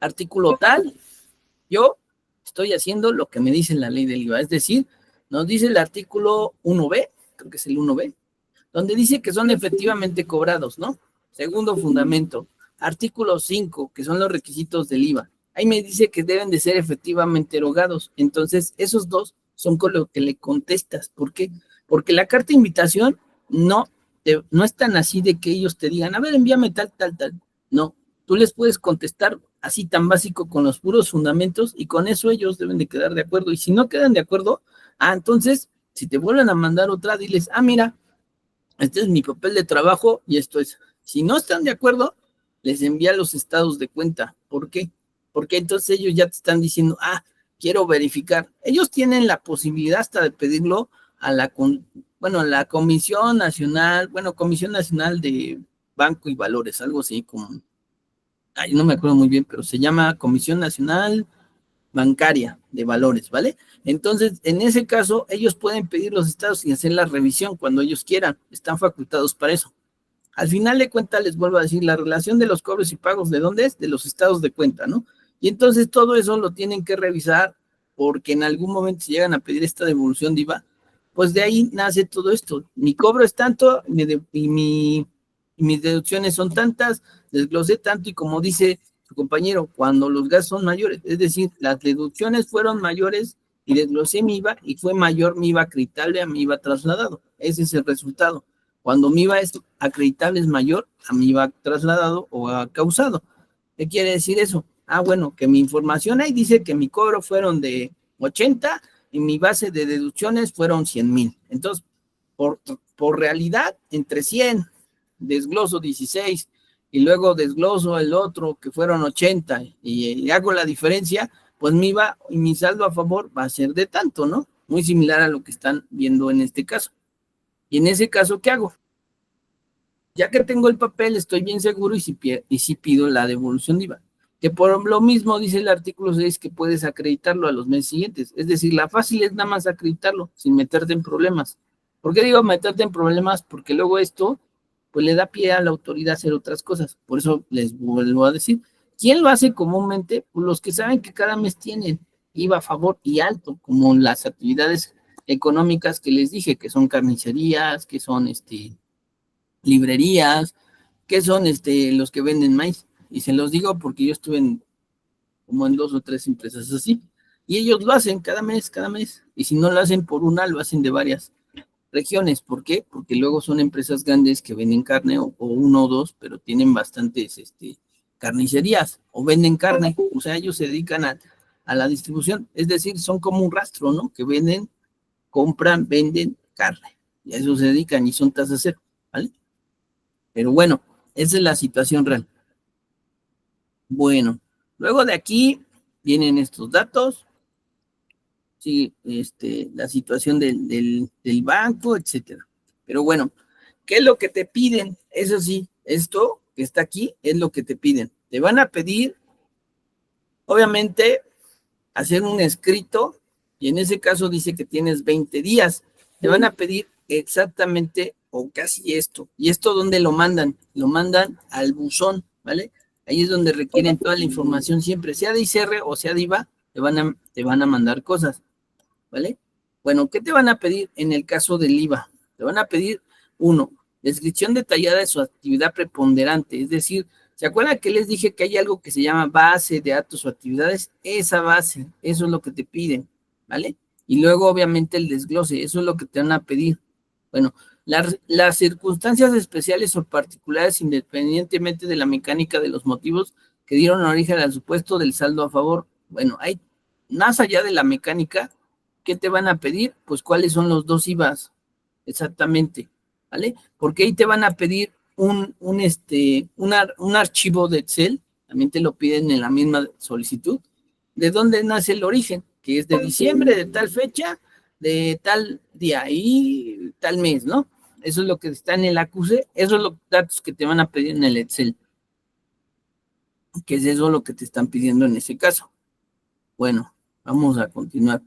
[SPEAKER 1] artículo tal, yo estoy haciendo lo que me dice la ley del IVA, es decir, nos dice el artículo 1B, creo que es el 1B, donde dice que son efectivamente cobrados, ¿no? Segundo fundamento, artículo 5, que son los requisitos del IVA. Ahí me dice que deben de ser efectivamente erogados. Entonces, esos dos son con lo que le contestas. ¿Por qué? Porque la carta de invitación no es tan así de que ellos te digan, a ver, envíame tal. No, tú les puedes contestar así tan básico con los puros fundamentos y con eso ellos deben de quedar de acuerdo. Y si no quedan de acuerdo, entonces, si te vuelven a mandar otra, diles, mira, este es mi papel de trabajo y esto es. Si no están de acuerdo, les envía los estados de cuenta. ¿Por qué? Porque entonces ellos ya te están diciendo, quiero verificar. Ellos tienen la posibilidad hasta de pedirlo a la Comisión Nacional de Banco y Valores, algo así como, no me acuerdo muy bien, pero se llama Comisión Nacional Bancaria de Valores, ¿vale? Entonces, en ese caso, ellos pueden pedir los estados y hacer la revisión cuando ellos quieran, están facultados para eso. Al final de cuentas, les vuelvo a decir, la relación de los cobros y pagos, ¿de dónde es? De los estados de cuenta, ¿no? Y entonces todo eso lo tienen que revisar porque en algún momento si llegan a pedir esta devolución de IVA, pues de ahí nace todo esto. Mi cobro es tanto y mis deducciones son tantas, desglosé tanto y como dice su compañero, cuando los gastos son mayores, es decir, las deducciones fueron mayores y desglosé mi IVA y fue mayor mi IVA acreditable a mi IVA trasladado. Ese es el resultado. Cuando mi IVA es acreditable es mayor a mi IVA trasladado o a causado. ¿Qué quiere decir eso? Ah, bueno, que mi información ahí dice que mi cobro fueron de 80 y mi base de deducciones fueron 100,000. Entonces, por realidad, entre 100, desgloso 16 y luego desgloso el otro que fueron 80 y hago la diferencia, pues mi IVA y mi saldo a favor va a ser de tanto, ¿no? Muy similar a lo que están viendo en este caso. Y en ese caso, ¿qué hago? Ya que tengo el papel, estoy bien seguro y si pido la devolución de IVA. Que por lo mismo dice el artículo 6 que puedes acreditarlo a los meses siguientes. Es decir, la fácil es nada más acreditarlo sin meterte en problemas. ¿Por qué digo meterte en problemas? Porque luego esto pues le da pie a la autoridad a hacer otras cosas. Por eso les vuelvo a decir, ¿quién lo hace comúnmente? Pues los que saben que cada mes tienen IVA a favor y alto, como las actividades económicas que les dije, que son carnicerías, que son librerías, que son los que venden maíz. Y se los digo porque yo estuve como en 2 o 3 empresas así. Y ellos lo hacen cada mes. Y si no lo hacen por una, lo hacen de varias regiones. ¿Por qué? Porque luego son empresas grandes que venden carne o 1 o 2, pero tienen bastantes carnicerías o venden carne. O sea, ellos se dedican a la distribución. Es decir, son como un rastro, ¿no? Que venden, compran, venden carne. Y a eso se dedican y son tasas cero, ¿vale? Pero bueno, esa es la situación real. Bueno, luego de aquí vienen estos datos, sí, la situación del banco, etcétera. Pero bueno, ¿qué es lo que te piden? Eso sí, esto que está aquí es lo que te piden. Te van a pedir, obviamente, hacer un escrito, y en ese caso dice que tienes 20 días. Te van a pedir exactamente o casi esto. ¿Y esto dónde lo mandan? Lo mandan al buzón, ¿vale? Ahí es donde requieren toda la información siempre, sea de ICR o sea de IVA, te van a mandar cosas, ¿vale? Bueno, ¿qué te van a pedir en el caso del IVA? Te van a pedir, 1, descripción detallada de su actividad preponderante, es decir, ¿se acuerdan que les dije que hay algo que se llama base de datos o actividades? Esa base, eso es lo que te piden, ¿vale? Y luego, obviamente, el desglose, eso es lo que te van a pedir. Bueno, las circunstancias especiales o particulares, independientemente de la mecánica de los motivos que dieron origen al supuesto del saldo a favor. Bueno, hay, más allá de la mecánica, ¿qué te van a pedir? Pues cuáles son los 2 IVAs, exactamente, ¿vale? Porque ahí te van a pedir un archivo de Excel, también te lo piden en la misma solicitud, de dónde nace el origen, que es de diciembre, de tal fecha, de tal día y tal mes, ¿no? Eso es lo que está en el acuse, esos son los datos que te van a pedir en el Excel, que es eso lo que te están pidiendo en ese caso. Bueno, vamos a continuar.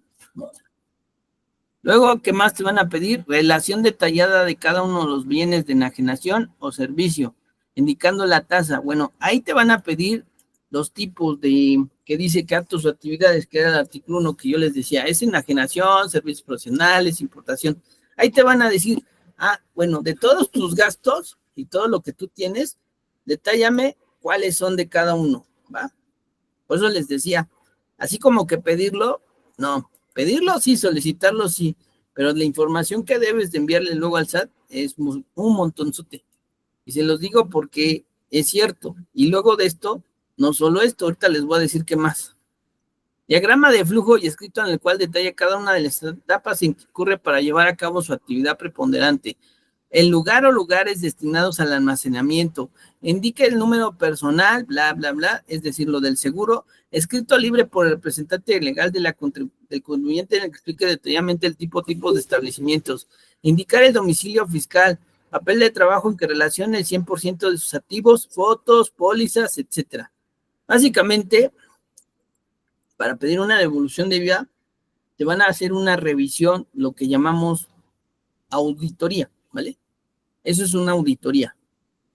[SPEAKER 1] Luego, ¿qué más te van a pedir? Relación detallada de cada uno de los bienes de enajenación o servicio, indicando la tasa. Bueno, ahí te van a pedir los tipos que dice que actos o actividades, que era el artículo 1 que yo les decía, es enajenación, servicios profesionales, importación. Ahí te van a decir, bueno, de todos tus gastos y todo lo que tú tienes, detállame cuáles son de cada uno, ¿va? Por eso les decía, así como que pedirlo, no. Pedirlo sí, solicitarlo sí, pero la información que debes de enviarle luego al SAT es un montonzote. Y se los digo porque es cierto. Y luego de esto, no solo esto, ahorita les voy a decir qué más. Diagrama de flujo y escrito en el cual detalla cada una de las etapas en que ocurre para llevar a cabo su actividad preponderante. El lugar o lugares destinados al almacenamiento. Indica el número personal, bla, bla, bla, es decir, lo del seguro, escrito libre por el representante legal del contribuyente en el que explique detalladamente el tipo de establecimientos. Indicar el domicilio fiscal, papel de trabajo en que relacione el 100% de sus activos, fotos, pólizas, etcétera. Básicamente, para pedir una devolución de IVA, te van a hacer una revisión, lo que llamamos auditoría, ¿vale? Eso es una auditoría.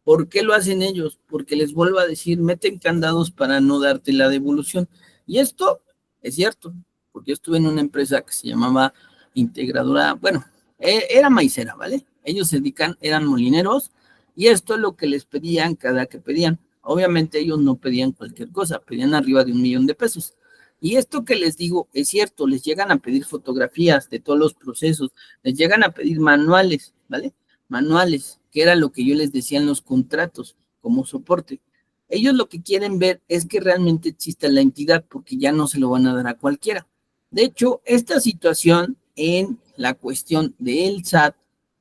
[SPEAKER 1] ¿Por qué lo hacen ellos? Porque les vuelvo a decir, meten candados para no darte la devolución. Y esto es cierto, porque yo estuve en una empresa que se llamaba Integradora, bueno, era maicera, ¿vale? Ellos se dedican, eran molineros, y esto es lo que les pedían cada que pedían. Obviamente ellos no pedían cualquier cosa, pedían arriba de $1,000,000. Y esto que les digo es cierto, les llegan a pedir fotografías de todos los procesos, les llegan a pedir manuales, ¿vale? manuales, que era lo que yo les decía en los contratos como soporte. Ellos lo que quieren ver es que realmente exista la entidad, porque ya no se lo van a dar a cualquiera. De hecho, esta situación en la cuestión del SAT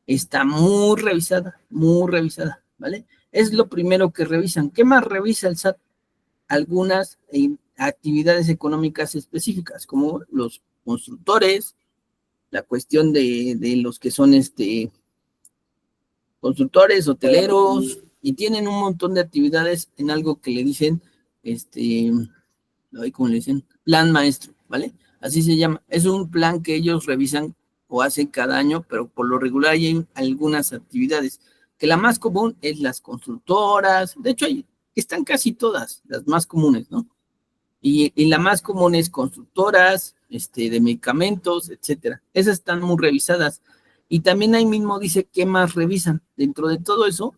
[SPEAKER 1] está muy revisada, ¿vale? Es lo primero que revisan. ¿Qué más revisa el SAT? Algunas actividades económicas específicas, como los constructores, la cuestión de los que son constructores, hoteleros, y tienen un montón de actividades en algo que le dicen, ¿cómo le dicen? Plan maestro, ¿vale? Así se llama. Es un plan que ellos revisan o hacen cada año, pero por lo regular hay algunas actividades, que la más común es las constructoras, de hecho están casi todas, las más comunes, ¿no? Y la más común es constructoras, de medicamentos, etcétera. Esas están muy revisadas. Y también ahí mismo dice qué más revisan. Dentro de todo eso,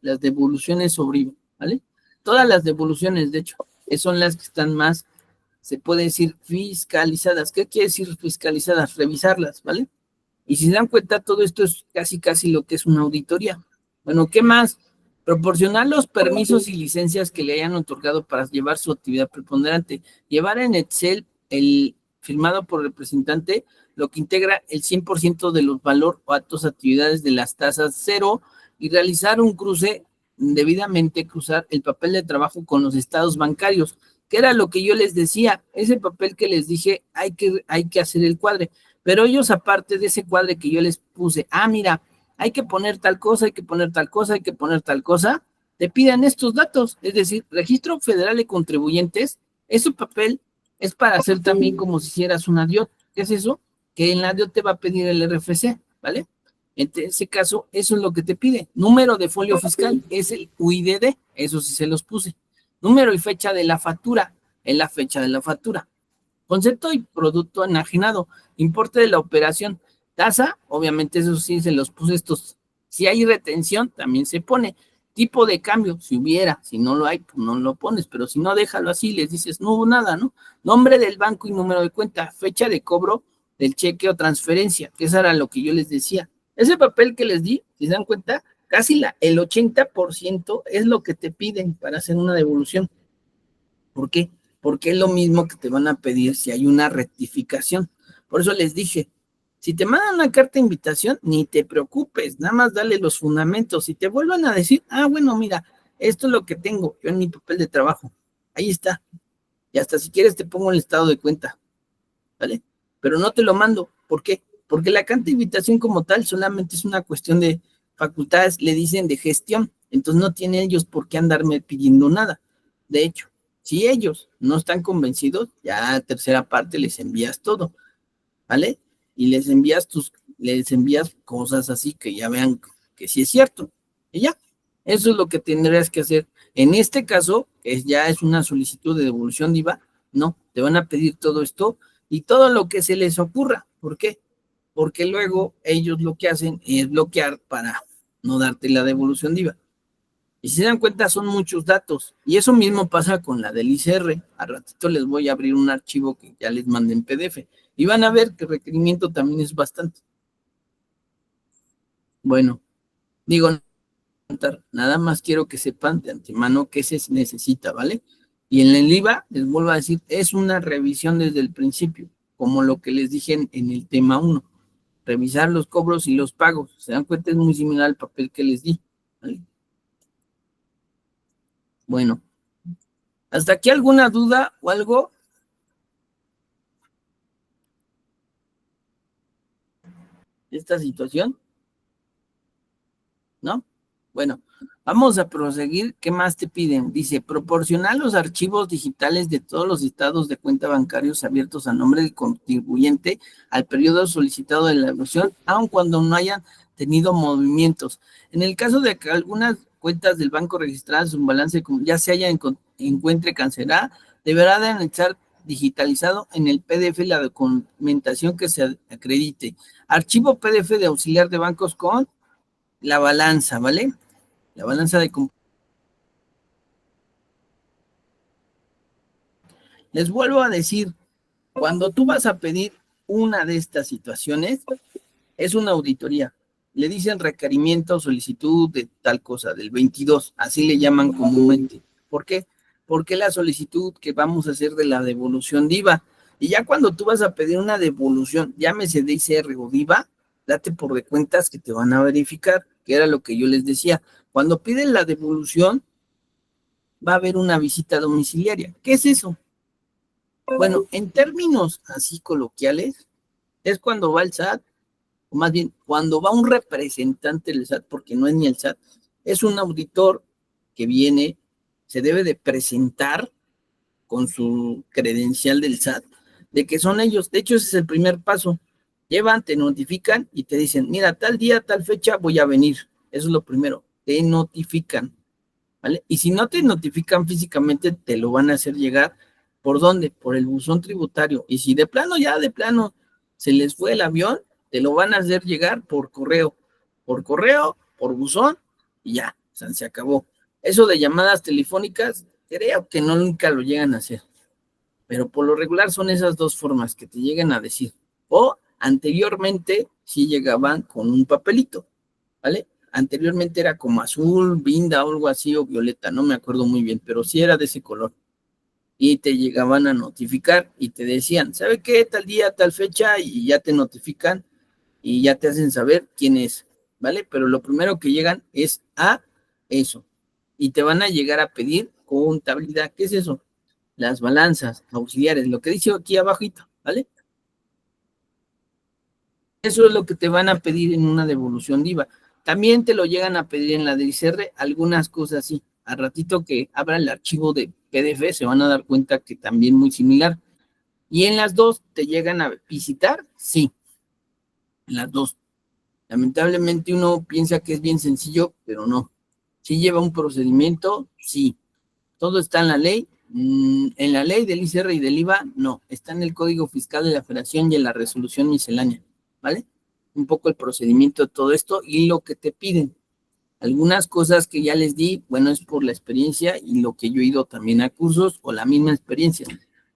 [SPEAKER 1] las devoluciones sobre IVA, ¿vale? Todas las devoluciones, de hecho, son las que están más, se puede decir, fiscalizadas. ¿Qué quiere decir fiscalizadas? Revisarlas, ¿vale? Y si se dan cuenta, todo esto es casi lo que es una auditoría. Bueno, ¿qué más? Proporcionar los permisos y licencias que le hayan otorgado para llevar su actividad preponderante. Llevar en Excel el firmado por representante, lo que integra el 100% de los valor o actos actividades de las tasas cero y realizar un cruce, debidamente cruzar el papel de trabajo con los estados bancarios, que era lo que yo les decía, ese papel que les dije, hay que hacer el cuadre. Pero ellos, aparte de ese cuadre que yo les puse, mira, hay que poner tal cosa, hay que poner tal cosa, hay que poner tal cosa, te piden estos datos, es decir, Registro Federal de Contribuyentes, ese papel es para hacer también como si hicieras una DIOT. ¿Qué es eso? Que en la DIOT te va a pedir el RFC, ¿vale? En ese caso, eso es lo que te pide. Número de folio fiscal es el UIDD, eso sí se los puse. Número y fecha de la factura, es la fecha de la factura. Concepto y producto enajenado, importe de la operación, tasa, obviamente eso sí se los puse estos. Si hay retención, también se pone. Tipo de cambio, si hubiera, si no lo hay, pues no lo pones, pero si no, déjalo así, les dices, no hubo nada, ¿no? Nombre del banco y número de cuenta, fecha de cobro del cheque o transferencia, que eso era lo que yo les decía. Ese papel que les di, si se dan cuenta, casi el 80% es lo que te piden para hacer una devolución. ¿Por qué? Porque es lo mismo que te van a pedir si hay una rectificación. Por eso les dije, si te mandan una carta de invitación, ni te preocupes, nada más dale los fundamentos. Si te vuelvan a decir, bueno, mira, esto es lo que tengo yo en mi papel de trabajo, ahí está. Y hasta si quieres te pongo el estado de cuenta, ¿vale? Pero no te lo mando. ¿Por qué? Porque la carta de invitación como tal solamente es una cuestión de facultades, le dicen de gestión. Entonces no tienen ellos por qué andarme pidiendo nada. De hecho, si ellos no están convencidos, ya a tercera parte les envías todo, ¿vale? Y les envías cosas así que ya vean que sí es cierto. Y ya, eso es lo que tendrías que hacer. En este caso, que ya es una solicitud de devolución de IVA, no, te van a pedir todo esto y todo lo que se les ocurra. ¿Por qué? Porque luego ellos lo que hacen es bloquear para no darte la devolución de IVA. Y si se dan cuenta, son muchos datos. Y eso mismo pasa con la del ICR. Al ratito les voy a abrir un archivo que ya les mandé en PDF. Y van a ver que el requerimiento también es bastante. Bueno, digo, nada más quiero que sepan de antemano qué se necesita, ¿vale? Y en el IVA, les vuelvo a decir, es una revisión desde el principio, como lo que les dije en el tema 1. Revisar los cobros y los pagos. Se dan cuenta, es muy similar al papel que les di, ¿vale? Bueno, ¿hasta aquí alguna duda o algo? ¿Esta situación? ¿No? Bueno, vamos a proseguir. ¿Qué más te piden? Dice, proporcionar los archivos digitales de todos los estados de cuenta bancarios abiertos a nombre del contribuyente al periodo solicitado de la evaluación, aun cuando no hayan tenido movimientos. En el caso de que algunas cuentas del banco registradas un balance ya se encuentre cancelada, deberá de anexar digitalizado en el PDF la documentación que se acredite. Archivo PDF de auxiliar de bancos con la balanza, ¿vale? La balanza de... Les vuelvo a decir, cuando tú vas a pedir una de estas situaciones, es una auditoría. le dicen requerimiento o solicitud de tal cosa, del 22, así le llaman comúnmente. ¿Por qué? Porque la solicitud que vamos a hacer de la devolución de IVA. Y ya cuando tú vas a pedir una devolución, llámese de ICR o de IVA, date por de cuentas que te van a verificar, que era lo que yo les decía. Cuando piden la devolución, va a haber una visita domiciliaria. ¿Qué es eso? Bueno, en términos así coloquiales, es cuando va el SAT, o más bien, cuando va un representante del SAT, porque no es ni el SAT, es un auditor que viene, se debe de presentar con su credencial del SAT, de que son ellos. De hecho, ese es el primer paso. Llevan, te notifican y te dicen, mira, tal día, tal fecha voy a venir. Eso es lo primero, te notifican, ¿vale? Y si no te notifican físicamente, te lo van a hacer llegar. ¿Por dónde? Por el buzón tributario. Y si de plano, ya de plano, se les fue el avión, te lo van a hacer llegar por correo, por buzón, y ya, o sea, se acabó. Eso de llamadas telefónicas, creo que no nunca lo llegan a hacer. Pero por lo regular son esas dos formas que te llegan a decir. O anteriormente sí llegaban con un papelito, ¿vale? Anteriormente era como azul, vinda o algo así, o violeta, no me acuerdo muy bien, pero sí era de ese color. Y te llegaban a notificar y te decían, ¿sabe qué? Tal día, tal fecha, y ya te notifican y ya te hacen saber quién es, ¿vale? Pero lo primero que llegan es a eso. Y te van a llegar a pedir contabilidad. ¿Qué es eso? Las balanzas auxiliares, lo que dice aquí abajito, ¿vale? Eso es lo que te van a pedir en una devolución de IVA. También te lo llegan a pedir en la de ICR, algunas cosas así. Al ratito que abran el archivo de PDF se van a dar cuenta que también muy similar. Y en las dos te llegan a visitar, sí, en las dos. Lamentablemente uno piensa que es bien sencillo, pero no. Sí lleva un procedimiento, sí. Todo está en la ley. En la ley del ICR y del IVA, no. Está en el Código Fiscal de la Federación y en la resolución miscelánea, ¿vale? Un poco el procedimiento de todo esto y lo que te piden. Algunas cosas que ya les di, bueno, es por la experiencia y lo que yo he ido también a cursos o la misma experiencia.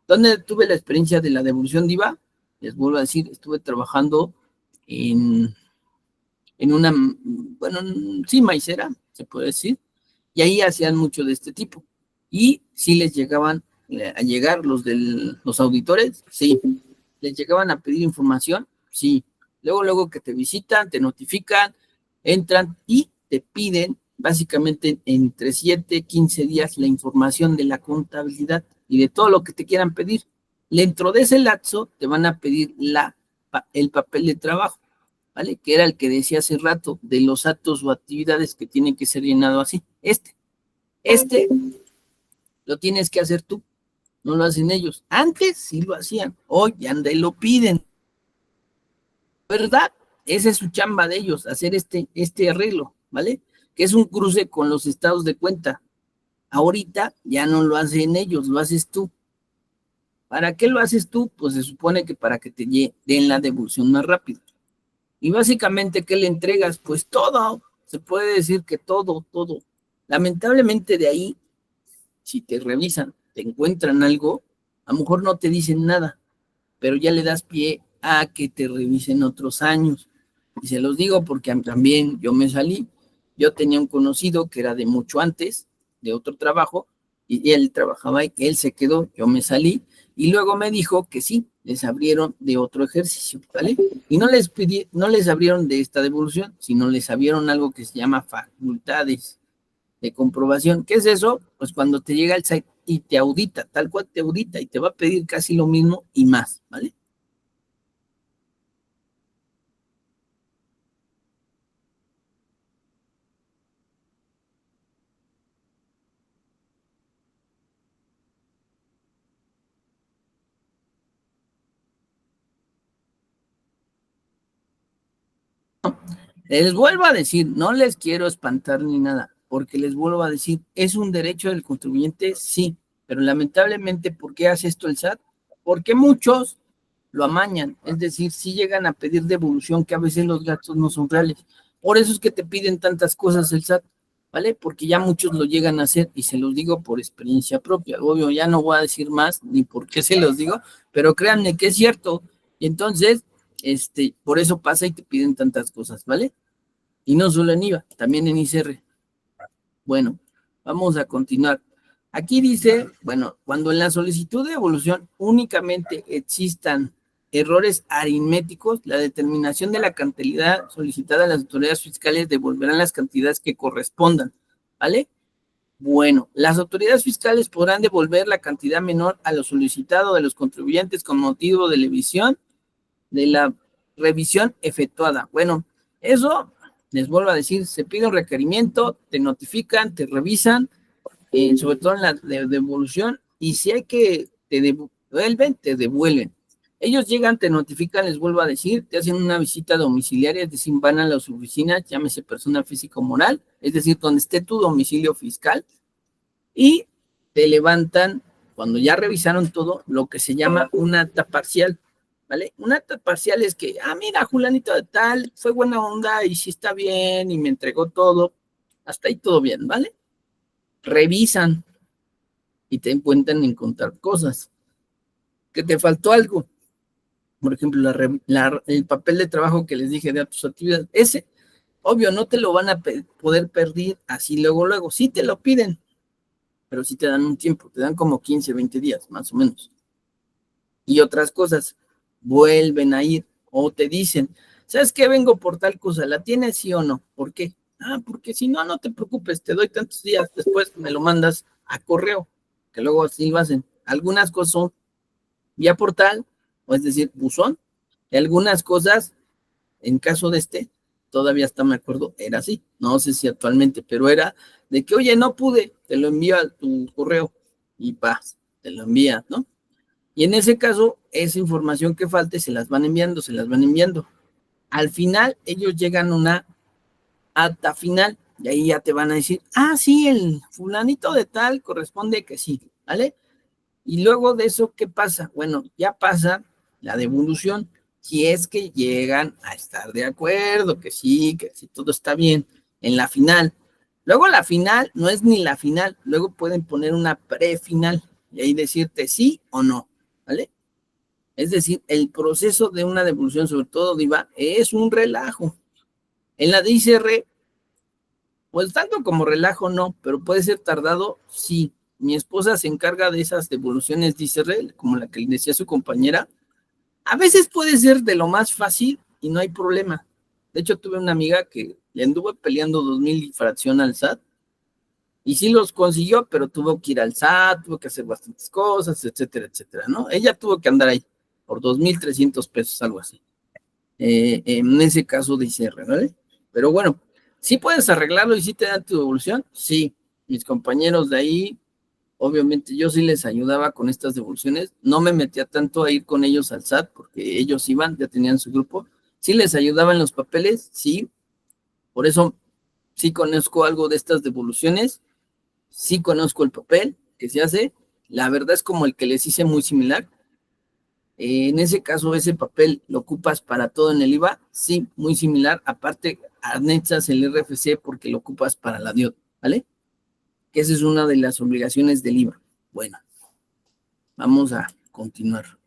[SPEAKER 1] ¿Dónde tuve la experiencia de la devolución de IVA? Les vuelvo a decir, estuve trabajando en una, bueno, sí, maicera, se puede decir, y ahí hacían mucho de este tipo. Y sí les llegaban a llegar los auditores, sí. Les llegaban a pedir información, sí. Luego que te visitan, te notifican, entran y te piden básicamente entre 7, 15 días la información de la contabilidad y de todo lo que te quieran pedir. Dentro de ese lapso te van a pedir el papel de trabajo, ¿vale? Que era el que decía hace rato, de los actos o actividades que tienen que ser llenado así. Este lo tienes que hacer tú, no lo hacen ellos. Antes sí lo hacían, hoy ya lo piden. ¿Verdad? Esa es su chamba de ellos, hacer este arreglo, ¿vale? Que es un cruce con los estados de cuenta. Ahorita ya no lo hacen ellos, lo haces tú. ¿Para qué lo haces tú? Pues se supone que para que te den la devolución más rápido. Y básicamente, ¿qué le entregas? Pues todo, se puede decir que todo. Lamentablemente de ahí, si te revisan, te encuentran algo, a lo mejor no te dicen nada, pero ya le das pie a que te revisen otros años. Y se los digo porque también yo me salí, yo tenía un conocido que era de mucho antes, de otro trabajo, y él trabajaba ahí, él se quedó, yo me salí, y luego me dijo que sí, les abrieron de otro ejercicio, ¿vale? Y no les abrieron de esta devolución, sino les abrieron algo que se llama facultades de comprobación. ¿Qué es eso? Pues cuando te llega el site y te audita, tal cual te audita, y te va a pedir casi lo mismo y más, ¿vale? Les vuelvo a decir, no les quiero espantar ni nada, porque les vuelvo a decir, ¿es un derecho del contribuyente? Sí, pero lamentablemente, ¿por qué hace esto el SAT? Porque muchos lo amañan, es decir, sí llegan a pedir devolución, que a veces los gastos no son reales. Por eso es que te piden tantas cosas el SAT, ¿vale? Porque ya muchos lo llegan a hacer, y se los digo por experiencia propia. Obvio, ya no voy a decir más, ni por qué se los digo, pero créanme que es cierto. Y entonces, por eso pasa y te piden tantas cosas, ¿vale? Y no solo en IVA, también en ICR. Bueno, vamos a continuar. Aquí dice, bueno, cuando en la solicitud de devolución únicamente existan errores aritméticos, la determinación de la cantidad solicitada a las autoridades fiscales devolverán las cantidades que correspondan, ¿vale? Bueno, las autoridades fiscales podrán devolver la cantidad menor a lo solicitado de los contribuyentes con motivo de la revisión efectuada. Bueno, eso, les vuelvo a decir, se pide un requerimiento, te notifican, te revisan, sobre todo en la devolución, y si hay que te devuelven, te devuelven. Ellos llegan, te notifican, les vuelvo a decir, te hacen una visita domiciliaria, es decir, van a las oficinas, llámese persona física o moral, es decir, donde esté tu domicilio fiscal, y te levantan, cuando ya revisaron todo, lo que se llama una acta parcial, ¿vale? Una acta parcial es que, mira, Julanito de tal, fue buena onda, y sí está bien, y me entregó todo, hasta ahí todo bien, ¿vale? Revisan y te encuentran encontrar cosas, que te faltó algo. Por ejemplo, el papel de trabajo que les dije de tus actividades, ese, obvio, no te lo van a poder pedir así luego, sí te lo piden, pero sí te dan un tiempo, te dan como 15, 20 días, más o menos. Y otras cosas, vuelven a ir, o te dicen, ¿sabes qué? Vengo por tal cosa, ¿la tienes sí o no? ¿Por qué? Porque si no, no te preocupes, te doy tantos días, después me lo mandas a correo, que luego así lo hacen. Algunas cosas son vía portal, o es decir, buzón, y algunas cosas, en caso de todavía hasta me acuerdo, era así, no sé si actualmente, pero era de que, oye, no pude, te lo envío a tu correo, y te lo envía, ¿no? Y en ese caso, esa información que falte se las van enviando. Al final, ellos llegan a una acta final, y ahí ya te van a decir, sí, el fulanito de tal corresponde que sí, ¿vale? Y luego de eso, ¿qué pasa? Bueno, ya pasa la devolución, si es que llegan a estar de acuerdo, que sí todo está bien, en la final. Luego la final no es ni la final, luego pueden poner una prefinal, y ahí decirte sí o no, ¿vale? Es decir, el proceso de una devolución, sobre todo de IVA, es un relajo. En la de ICR, pues tanto como relajo no, pero puede ser tardado, sí. Mi esposa se encarga de esas devoluciones de ICR, como la que le decía su compañera. A veces puede ser de lo más fácil y no hay problema. De hecho, tuve una amiga que le anduvo peleando 2,000 y fracción al SAT, y sí los consiguió, pero tuvo que ir al SAT, tuvo que hacer bastantes cosas, etcétera, etcétera, ¿no? Ella tuvo que andar ahí por 2,300 pesos, algo así. En ese caso de ICR, ¿vale? Pero bueno, ¿sí puedes arreglarlo y sí te dan tu devolución? Sí. Mis compañeros de ahí, obviamente yo sí les ayudaba con estas devoluciones, no me metía tanto a ir con ellos al SAT, porque ellos iban, ya tenían su grupo, sí les ayudaba en los papeles, sí, por eso sí conozco algo de estas devoluciones, sí conozco el papel que se hace, la verdad es como el que les hice muy similar. En ese caso, ese papel lo ocupas para todo en el IVA, sí, muy similar, aparte anexas el RFC porque lo ocupas para la DIOT, ¿vale? Que esa es una de las obligaciones del IVA. Bueno, vamos a continuar.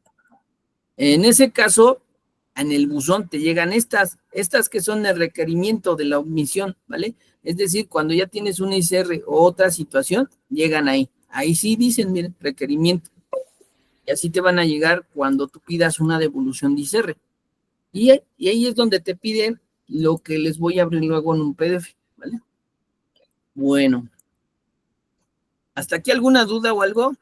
[SPEAKER 1] En ese caso, en el buzón te llegan estas que son el requerimiento de la omisión, ¿vale? Es decir, cuando ya tienes una ICR o otra situación, llegan ahí. Ahí sí dicen, miren, requerimiento. Y así te van a llegar cuando tú pidas una devolución de ICR. Y ahí es donde te piden lo que les voy a abrir luego en un PDF, ¿vale? Bueno. ¿Hasta aquí alguna duda o algo?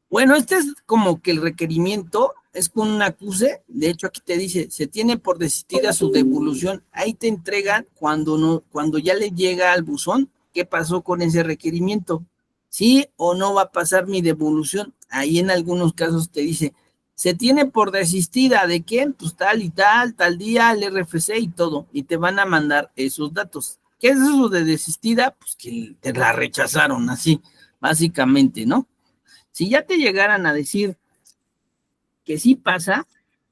[SPEAKER 1] Bueno, este es como que el requerimiento es con un acuse. De hecho, aquí te dice, se tiene por desistida su devolución. Ahí te entregan cuando ya le llega al buzón, ¿qué pasó con ese requerimiento? ¿Sí o no va a pasar mi devolución? Ahí en algunos casos te dice, se tiene por desistida, ¿de quién? Pues tal y tal día, el RFC y todo. Y te van a mandar esos datos. ¿Qué es eso de desistida? Pues que te la rechazaron, así, básicamente, ¿no? Si ya te llegaran a decir que sí pasa,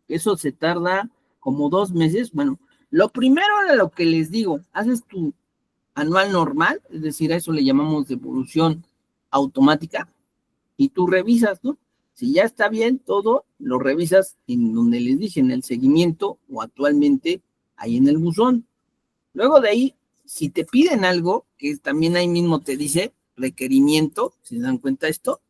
[SPEAKER 1] que eso se tarda como 2 meses, bueno, lo primero era lo que les digo, haces anual normal, es decir, a eso le llamamos devolución automática, y tú revisas, ¿no? Si ya está bien todo, lo revisas en donde les dije, en el seguimiento o actualmente ahí en el buzón. Luego de ahí, si te piden algo, que también ahí mismo te dice requerimiento, si se dan cuenta esto,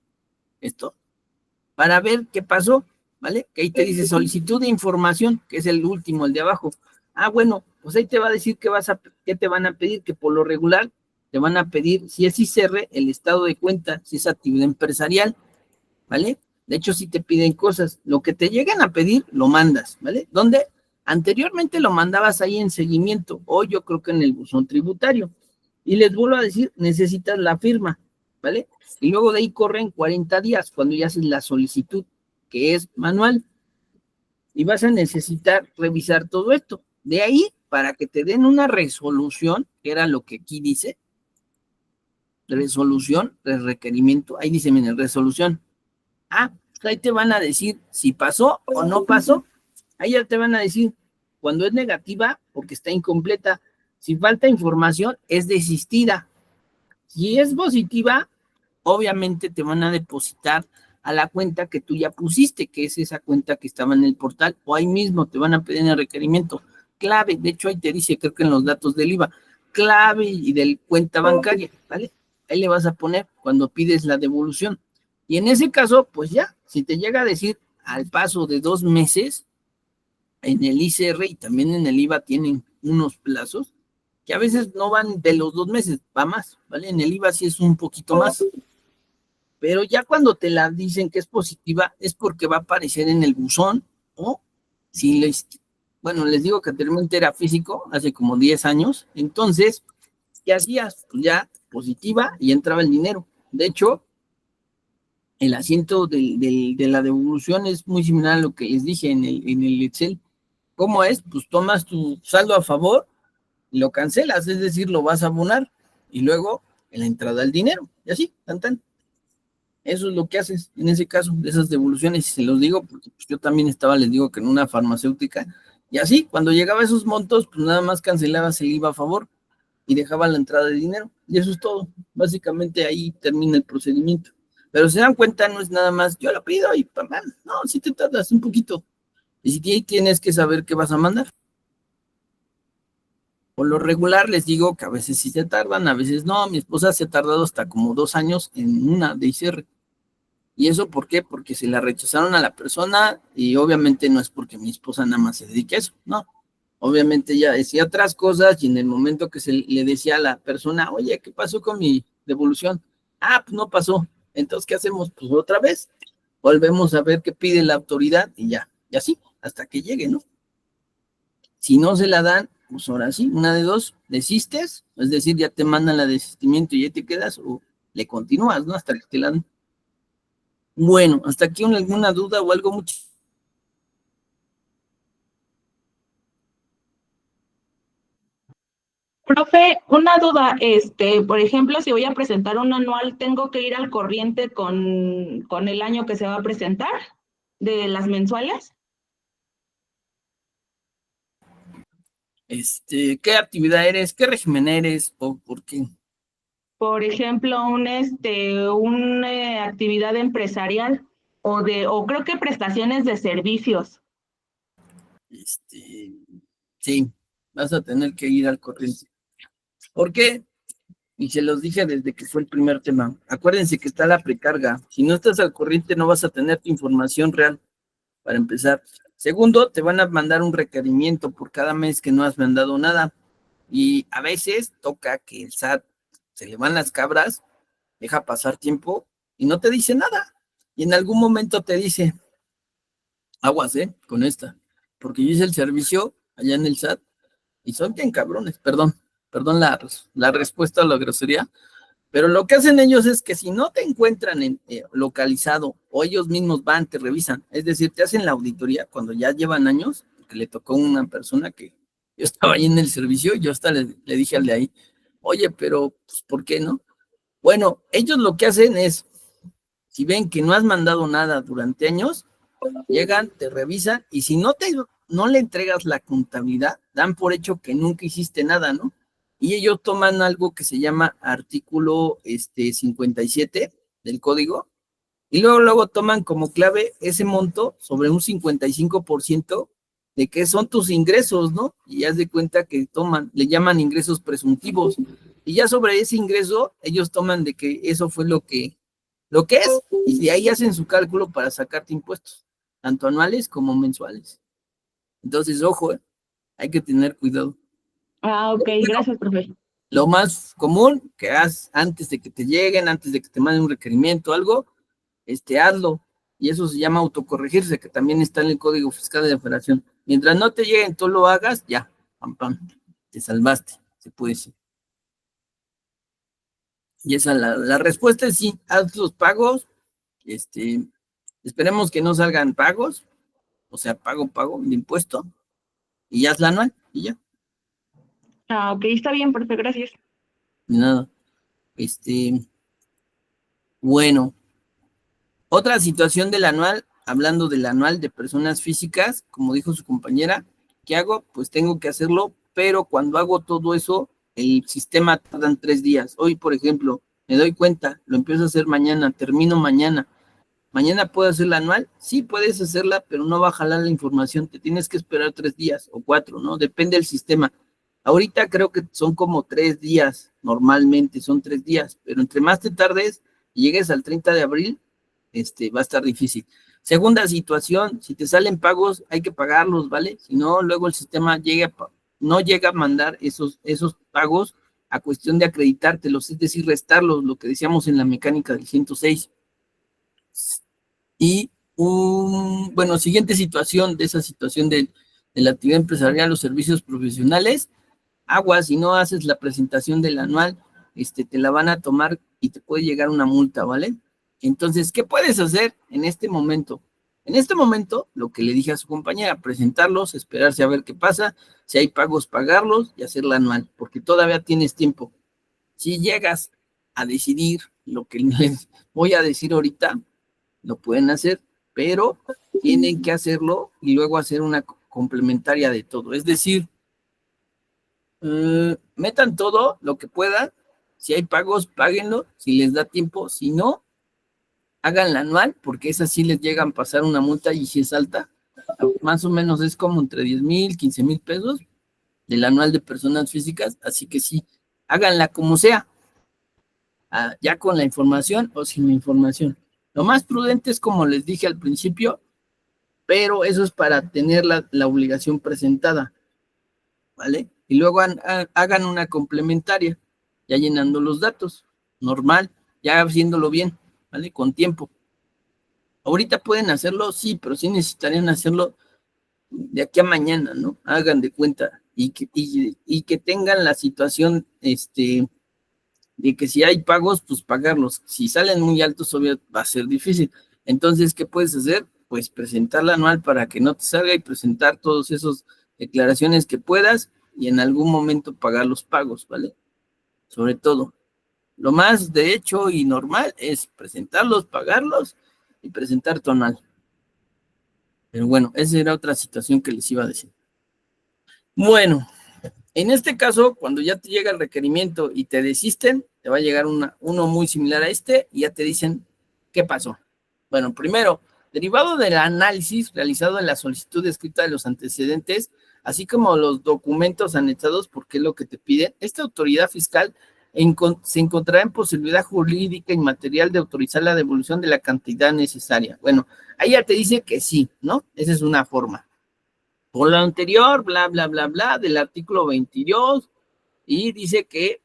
[SPEAKER 1] para ver qué pasó, ¿vale? Que ahí te dice solicitud de información, que es el último, el de abajo. Ah, bueno, pues ahí te va a decir qué te van a pedir, que por lo regular te van a pedir, si es ICR, el estado de cuenta, si es actividad empresarial, ¿vale? De hecho, si te piden cosas, lo que te llegan a pedir, lo mandas, ¿vale? ¿Dónde? Anteriormente lo mandabas ahí en seguimiento, o yo creo que en el buzón tributario. Y les vuelvo a decir, necesitas la firma, ¿vale? Y luego de ahí corren 40 días cuando ya haces la solicitud, que es manual. Y vas a necesitar revisar todo esto. De ahí, para que te den una resolución, que era lo que aquí dice, resolución, requerimiento, ahí dice, miren, resolución. Ah, pues ahí te van a decir si pasó o no pasó. Ahí ya te van a decir cuando es negativa, porque está incompleta. Si falta información, es desistida. Si es positiva, obviamente te van a depositar a la cuenta que tú ya pusiste, que es esa cuenta que estaba en el portal, o ahí mismo te van a pedir el requerimiento. Clave, de hecho ahí te dice, creo que en los datos del IVA, clave y del cuenta bancaria, ¿vale? Ahí le vas a poner cuando pides la devolución. Y en ese caso, pues ya, si te llega a decir al paso de 2 meses, en el ICR y también en el IVA tienen unos plazos, que a veces no van de los 2 meses, va más, ¿vale? En el IVA sí es un poquito más. Pero ya cuando te la dicen que es positiva, es porque va a aparecer en el buzón, o si les, bueno, les digo que anteriormente era físico, hace como 10 años, entonces, ¿qué hacías? Pues ya positiva y entraba el dinero. De hecho, el asiento de la devolución es muy similar a lo que les dije en el Excel. ¿Cómo es? Pues tomas tu saldo a favor y lo cancelas, es decir, lo vas a abonar y luego en la entrada el dinero, y así, tan tan. Eso es lo que haces en ese caso, de esas devoluciones, y se los digo porque pues, yo también estaba, les digo que en una farmacéutica, y así, cuando llegaba a esos montos, pues nada más cancelabas el IVA a favor y dejaba la entrada de dinero, y eso es todo. Básicamente ahí termina el procedimiento. Pero se dan cuenta, no es nada más, yo lo pido y pam, no, si te tardas un poquito. Y si tienes que saber qué vas a mandar. Por lo regular les digo que a veces sí se tardan, a veces no. Mi esposa se ha tardado hasta como 2 años en una de ICR. ¿Y eso por qué? Porque se la rechazaron a la persona y obviamente no es porque mi esposa nada más se dedique a eso, no. Obviamente ella decía otras cosas y en el momento que se le decía a la persona, oye, ¿qué pasó con mi devolución? Ah, pues no pasó. Entonces, ¿qué hacemos? Pues otra vez. Volvemos a ver qué pide la autoridad y ya. Y así, hasta que llegue, ¿no? Si no se la dan, pues ahora sí, una de dos, desistes, es decir, ya te mandan la desistimiento y ya te quedas, o le continúas, ¿no? Hasta que te la dan. Bueno, hasta aquí alguna duda o algo mucho.
[SPEAKER 2] Profe, una duda, por ejemplo, si voy a presentar un anual, ¿tengo que ir al corriente con el año que se va a presentar de las mensuales?
[SPEAKER 1] ¿Qué actividad eres? ¿Qué régimen eres? ¿O por qué?
[SPEAKER 2] Por ejemplo, una actividad empresarial o creo que prestaciones de servicios.
[SPEAKER 1] Sí, vas a tener que ir al corriente. ¿Por qué? Y se los dije desde que fue el primer tema. Acuérdense que está la precarga. Si no estás al corriente, no vas a tener tu información real, para empezar. Segundo, te van a mandar un requerimiento por cada mes que no has mandado nada. Y a veces toca que el SAT se le van las cabras, deja pasar tiempo y no te dice nada. Y en algún momento te dice, aguas, con esta. Porque yo hice el servicio allá en el SAT y son bien cabrones, perdón la respuesta a la grosería, pero lo que hacen ellos es que si no te encuentran localizado o ellos mismos van, te revisan, es decir, te hacen la auditoría cuando ya llevan años, que le tocó a una persona que yo estaba ahí en el servicio, yo hasta le dije al de ahí, oye, pero pues, ¿por qué no? Bueno, ellos lo que hacen es, si ven que no has mandado nada durante años, llegan, te revisan y si no le entregas la contabilidad, dan por hecho que nunca hiciste nada, ¿no? y ellos toman algo que se llama artículo 57 del código, y luego toman como clave ese monto sobre un 55% de qué son tus ingresos, ¿no? Y haz de cuenta que le llaman ingresos presuntivos, y ya sobre ese ingreso, ellos toman de que eso fue lo que es, y de ahí hacen su cálculo para sacarte impuestos, tanto anuales como mensuales. Entonces, ojo, hay que tener cuidado.
[SPEAKER 2] Ah, ok, gracias, profe.
[SPEAKER 1] Lo más común que hagas antes de que te lleguen, antes de que te manden un requerimiento, algo, hazlo. Y eso se llama autocorregirse, que también está en el Código Fiscal de la Federación. Mientras no te lleguen, tú lo hagas, ya, pam, pam, te salvaste, se puede decir. Y esa la respuesta es sí, haz los pagos, esperemos que no salgan pagos, o sea, pago de impuesto, y haz la anual, y ya.
[SPEAKER 2] Ah, ok, está bien, profe, gracias.
[SPEAKER 1] De nada. Bueno, otra situación del anual, hablando del anual de personas físicas, como dijo su compañera, ¿qué hago? Pues tengo que hacerlo, pero cuando hago todo eso, el sistema tarda 3 días. Hoy, por ejemplo, me doy cuenta, lo empiezo a hacer mañana, termino mañana. ¿Mañana puedo hacer la anual? Sí, puedes hacerla, pero no va a jalar la información. Te tienes que esperar 3 días o 4, ¿no? Depende del sistema. Ahorita creo que son como 3 días, normalmente son 3 días, pero entre más te tardes y llegues al 30 de abril, va a estar difícil. Segunda situación, si te salen pagos, hay que pagarlos, ¿vale? Si no, luego el sistema no llega a mandar esos pagos a cuestión de acreditártelos, es decir, restarlos, lo que decíamos en la mecánica del 106. Y bueno, siguiente situación de esa situación de la actividad empresarial, los servicios profesionales, aguas, si no haces la presentación del anual, te la van a tomar y te puede llegar una multa, ¿vale? Entonces, ¿qué puedes hacer en este momento? En este momento, lo que le dije a su compañera, presentarlos, esperarse a ver qué pasa, si hay pagos, pagarlos y hacer la anual, porque todavía tienes tiempo. Si llegas a decidir lo que les voy a decir ahorita, lo pueden hacer, pero tienen que hacerlo y luego hacer una complementaria de todo. Es decir, metan todo lo que puedan. Si hay pagos, páguenlo. Si les da tiempo, si no, hagan la anual, porque esa sí les llegan a pasar una multa y si es alta, más o menos es como entre 10,000, 15,000 pesos del anual de personas físicas. Así que sí, háganla como sea, ya con la información o sin la información. Lo más prudente es como les dije al principio, pero eso es para tener la obligación presentada, ¿vale? Y luego hagan una complementaria, ya llenando los datos, normal, ya haciéndolo bien, ¿vale? Con tiempo. Ahorita pueden hacerlo, sí, pero sí necesitarían hacerlo de aquí a mañana, ¿no? Hagan de cuenta y que tengan la situación, de que si hay pagos, pues pagarlos. Si salen muy altos, obvio, va a ser difícil. Entonces, ¿qué puedes hacer? Pues presentar la anual para que no te salga y presentar todas esas declaraciones que puedas y en algún momento pagar los pagos, ¿vale? Sobre todo. Lo más de hecho y normal es presentarlos, pagarlos y presentar tu anual. Pero bueno, esa era otra situación que les iba a decir. Bueno, en este caso, cuando ya te llega el requerimiento y te desisten, te va a llegar uno muy similar a este y ya te dicen qué pasó. Bueno, primero, derivado del análisis realizado en la solicitud escrita de los antecedentes, así como los documentos anexados, porque es lo que te piden, esta autoridad fiscal se encontrará en posibilidad jurídica y material de autorizar la devolución de la cantidad necesaria. Bueno, ahí ya te dice que sí, ¿no? Esa es una forma. Por lo anterior, bla, bla, bla, bla, del artículo 22, y dice que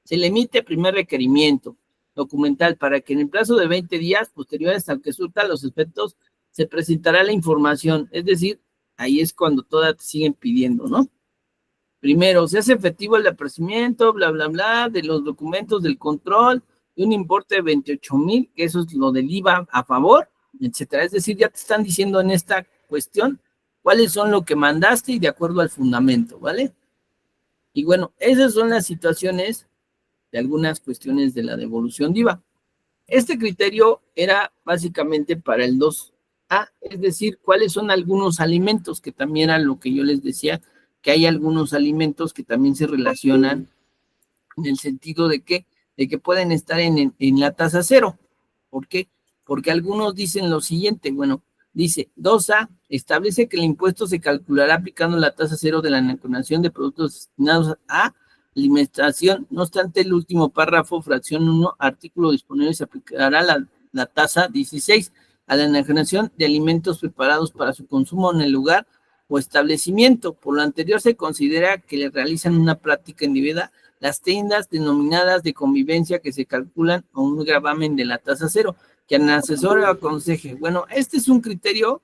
[SPEAKER 1] se le emite primer requerimiento documental para que en el plazo de 20 días posteriores al que surta los efectos se presentará la información. Es decir, ahí es cuando todas te siguen pidiendo, ¿no? Primero, se hace efectivo el apercibimiento, bla, bla, bla, de los documentos del control de un importe de 28,000, que eso es lo del IVA a favor, etcétera. Es decir, ya te están diciendo en esta cuestión cuáles son lo que mandaste y de acuerdo al fundamento, ¿vale? Y bueno, esas son las situaciones de algunas cuestiones de la devolución de IVA. Este criterio era básicamente para el 2A, es decir, cuáles son algunos alimentos, que también era lo que yo les decía, que hay algunos alimentos que también se relacionan en el sentido de que pueden estar en la tasa cero. ¿Por qué? Porque algunos dicen lo siguiente, bueno, dice 2A, establece que el impuesto se calculará aplicando la tasa cero de la enajenación de productos destinados a alimentación. No obstante, el último párrafo, fracción 1, artículo disponible, se aplicará la tasa 16 a la enajenación de alimentos preparados para su consumo en el lugar o establecimiento. Por lo anterior, se considera que le realizan una práctica indebida las tiendas denominadas de convivencia que se calculan a un gravamen de la tasa cero, que el asesor o aconseje. Bueno, este es un criterio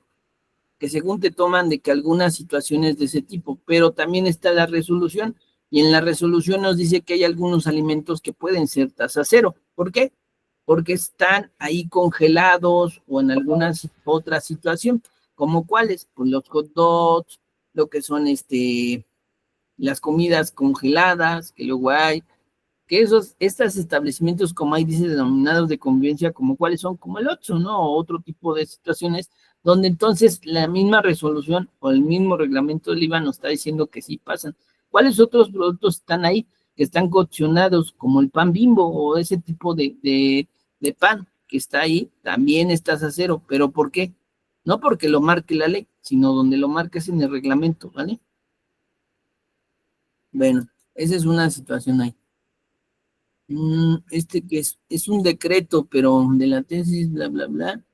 [SPEAKER 1] que según te toman de que algunas situaciones de ese tipo, pero también está la resolución, y en la resolución nos dice que hay algunos alimentos que pueden ser tasa cero. ¿Por qué? Porque están ahí congelados o en alguna otra situación, como cuáles, pues los hot dogs, lo que son las comidas congeladas, que luego hay, que estos establecimientos, como ahí dice, denominados de convivencia, como cuáles son, como el Oxxo, ¿no? O otro tipo de situaciones, donde entonces la misma resolución o el mismo reglamento del IVA nos está diciendo que sí pasan. ¿Cuáles otros productos están ahí que están coccionados, como el pan Bimbo o ese tipo de pan que está ahí? También estás a cero. ¿Pero por qué? No porque lo marque la ley, sino donde lo marca es en el reglamento, ¿vale? Bueno, esa es una situación ahí. Que es un decreto, pero de la tesis, bla, bla, bla.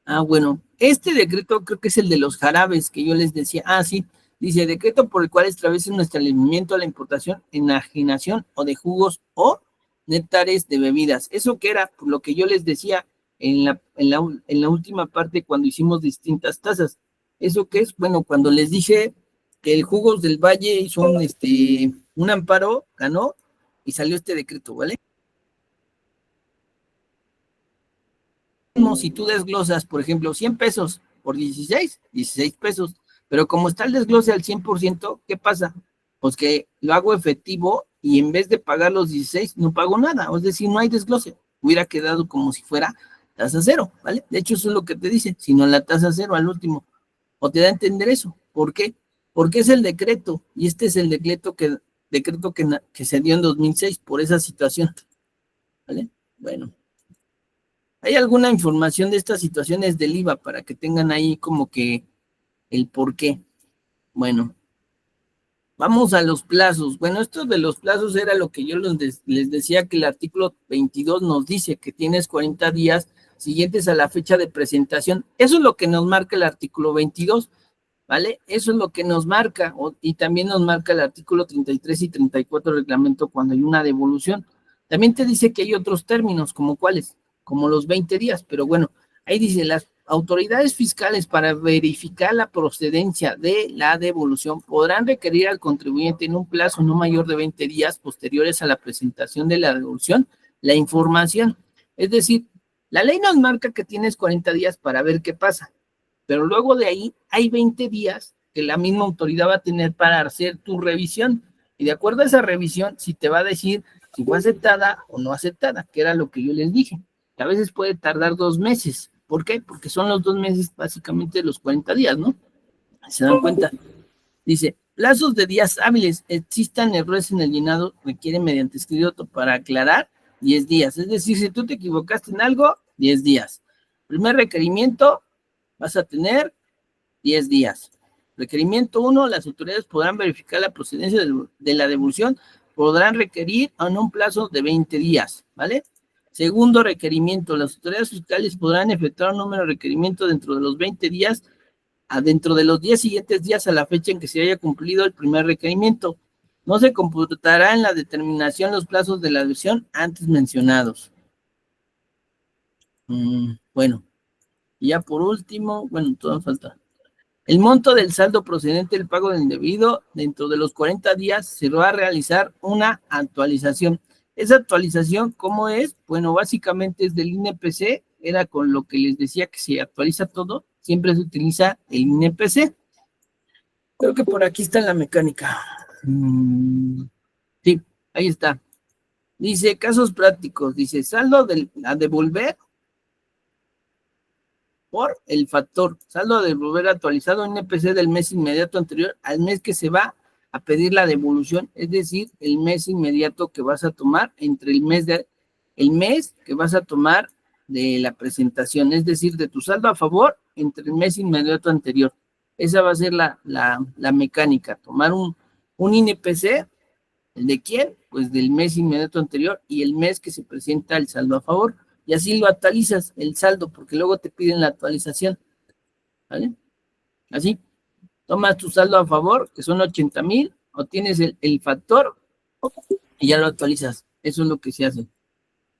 [SPEAKER 1] Ah, bueno, este decreto creo que es el de los jarabes que yo les decía. Ah, sí, dice, decreto por el cual establece un establecimiento a la importación, enajenación o de jugos o néctares de bebidas. Eso que era, por lo que yo les decía en la última parte cuando hicimos distintas tasas. ¿Eso qué es? Bueno, cuando les dije que el Jugos del Valle hizo un amparo, ganó, y salió este decreto, ¿vale? Si tú desglosas, por ejemplo, 100 pesos por 16 pesos, pero como está el desglose al 100%, ¿qué pasa? Pues que lo hago efectivo y en vez de pagar los 16, no pago nada, es decir, no hay desglose, hubiera quedado como si fuera tasa cero, ¿vale? De hecho, eso es lo que te dice, sino la tasa cero al último, o te da a entender eso. ¿Por qué? Porque es el decreto, y este es el decreto que se dio en 2006 por esa situación, ¿vale? Bueno. ¿Hay alguna información de estas situaciones del IVA para que tengan ahí como que el por qué? Bueno, vamos a los plazos. Bueno, esto de los plazos era lo que yo les decía, que el artículo 22 nos dice que tienes 40 días siguientes a la fecha de presentación. Eso es lo que nos marca el artículo 22, ¿vale? Eso es lo que nos marca, y también nos marca el artículo 33 y 34 del reglamento cuando hay una devolución. También te dice que hay otros términos, como cuáles, como los 20 días, pero bueno, ahí dice, las autoridades fiscales para verificar la procedencia de la devolución podrán requerir al contribuyente en un plazo no mayor de 20 días posteriores a la presentación de la devolución la información. Es decir, la ley nos marca que tienes 40 días para ver qué pasa, pero luego de ahí hay 20 días que la misma autoridad va a tener para hacer tu revisión, y de acuerdo a esa revisión, si te va a decir si fue aceptada o no aceptada, que era lo que yo les dije. A veces puede tardar 2 meses. ¿Por qué? Porque son los 2 meses básicamente los 40 días, ¿no? ¿Se dan cuenta? Dice, plazos de días hábiles, existan errores en el llenado, requiere mediante escrito para aclarar 10 días. Es decir, si tú te equivocaste en algo, 10 días. Primer requerimiento, vas a tener 10 días. Requerimiento 1, las autoridades podrán verificar la procedencia de la devolución, podrán requerir en un plazo de 20 días, ¿vale? Segundo requerimiento, las autoridades fiscales podrán efectuar un número de requerimiento dentro de los 20 días, dentro de los 10 siguientes días a la fecha en que se haya cumplido el primer requerimiento. No se computará en la determinación los plazos de la devolución antes mencionados. Bueno, y ya por último, bueno, todo falta. El monto del saldo procedente del pago del indebido dentro de los 40 días se va a realizar una actualización. Esa actualización, ¿cómo es? Bueno, básicamente es del INPC, era con lo que les decía que se actualiza todo, siempre se utiliza el INPC. Creo que por aquí está la mecánica. Sí, ahí está. Dice, casos prácticos, dice, saldo a devolver por el factor, saldo a devolver actualizado INPC del mes inmediato anterior al mes que se va a pedir la devolución, es decir, el mes inmediato que vas a tomar entre el mes que vas a tomar de la presentación, es decir, de tu saldo a favor entre el mes inmediato anterior. Esa va a ser la mecánica, tomar un INPC, ¿el de quién? Pues del mes inmediato anterior y el mes que se presenta el saldo a favor, y así lo actualizas el saldo, porque luego te piden la actualización, ¿vale? Así, tomas tu saldo a favor, que son 80,000, o tienes el factor y ya lo actualizas. Eso es lo que se hace.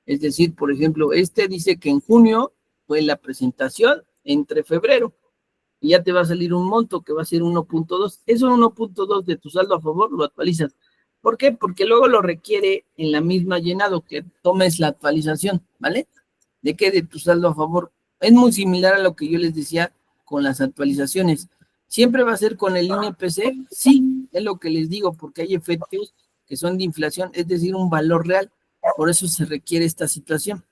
[SPEAKER 1] Es decir, por ejemplo, este dice que en junio fue la presentación entre febrero y ya te va a salir un monto que va a ser 1.2. Eso 1.2 de tu saldo a favor lo actualizas. ¿Por qué? Porque luego lo requiere en la misma llenado que tomes la actualización, ¿vale? ¿De qué? De tu saldo a favor. Es muy similar a lo que yo les decía con las actualizaciones. ¿Siempre va a ser con el INPC? Sí, es lo que les digo, porque hay efectos que son de inflación, es decir, un valor real. Por eso se requiere esta situación.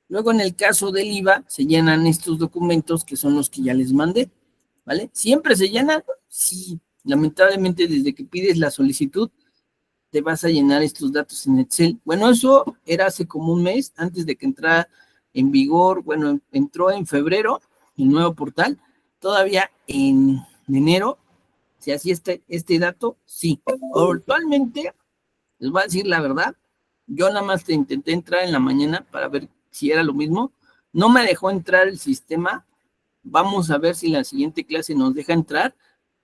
[SPEAKER 1] Luego, en el caso del IVA, se llenan estos documentos que son los que ya les mandé, ¿vale? ¿Siempre se llenan? Sí. Lamentablemente, desde que pides la solicitud, te vas a llenar estos datos en Excel. Bueno, eso era hace como un mes, antes de que entrara en vigor. Bueno, entró en febrero el nuevo portal. Todavía en enero se hacía este dato, sí. Actualmente, les voy a decir la verdad, yo nada más te intenté entrar en la mañana para ver si era lo mismo. No me dejó entrar el sistema. Vamos a ver si la siguiente clase nos deja entrar,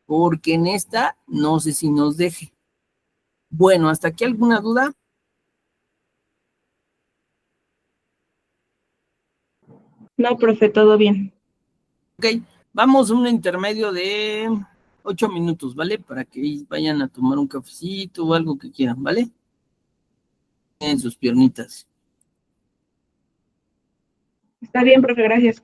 [SPEAKER 1] porque en esta no sé si nos deje. Bueno, ¿hasta aquí alguna duda?
[SPEAKER 2] No, profe, todo bien.
[SPEAKER 1] Ok, vamos a un intermedio de 8 minutos, ¿vale? Para que vayan a tomar un cafecito o algo que quieran, ¿vale? En sus piernitas.
[SPEAKER 2] Está bien, profe, gracias.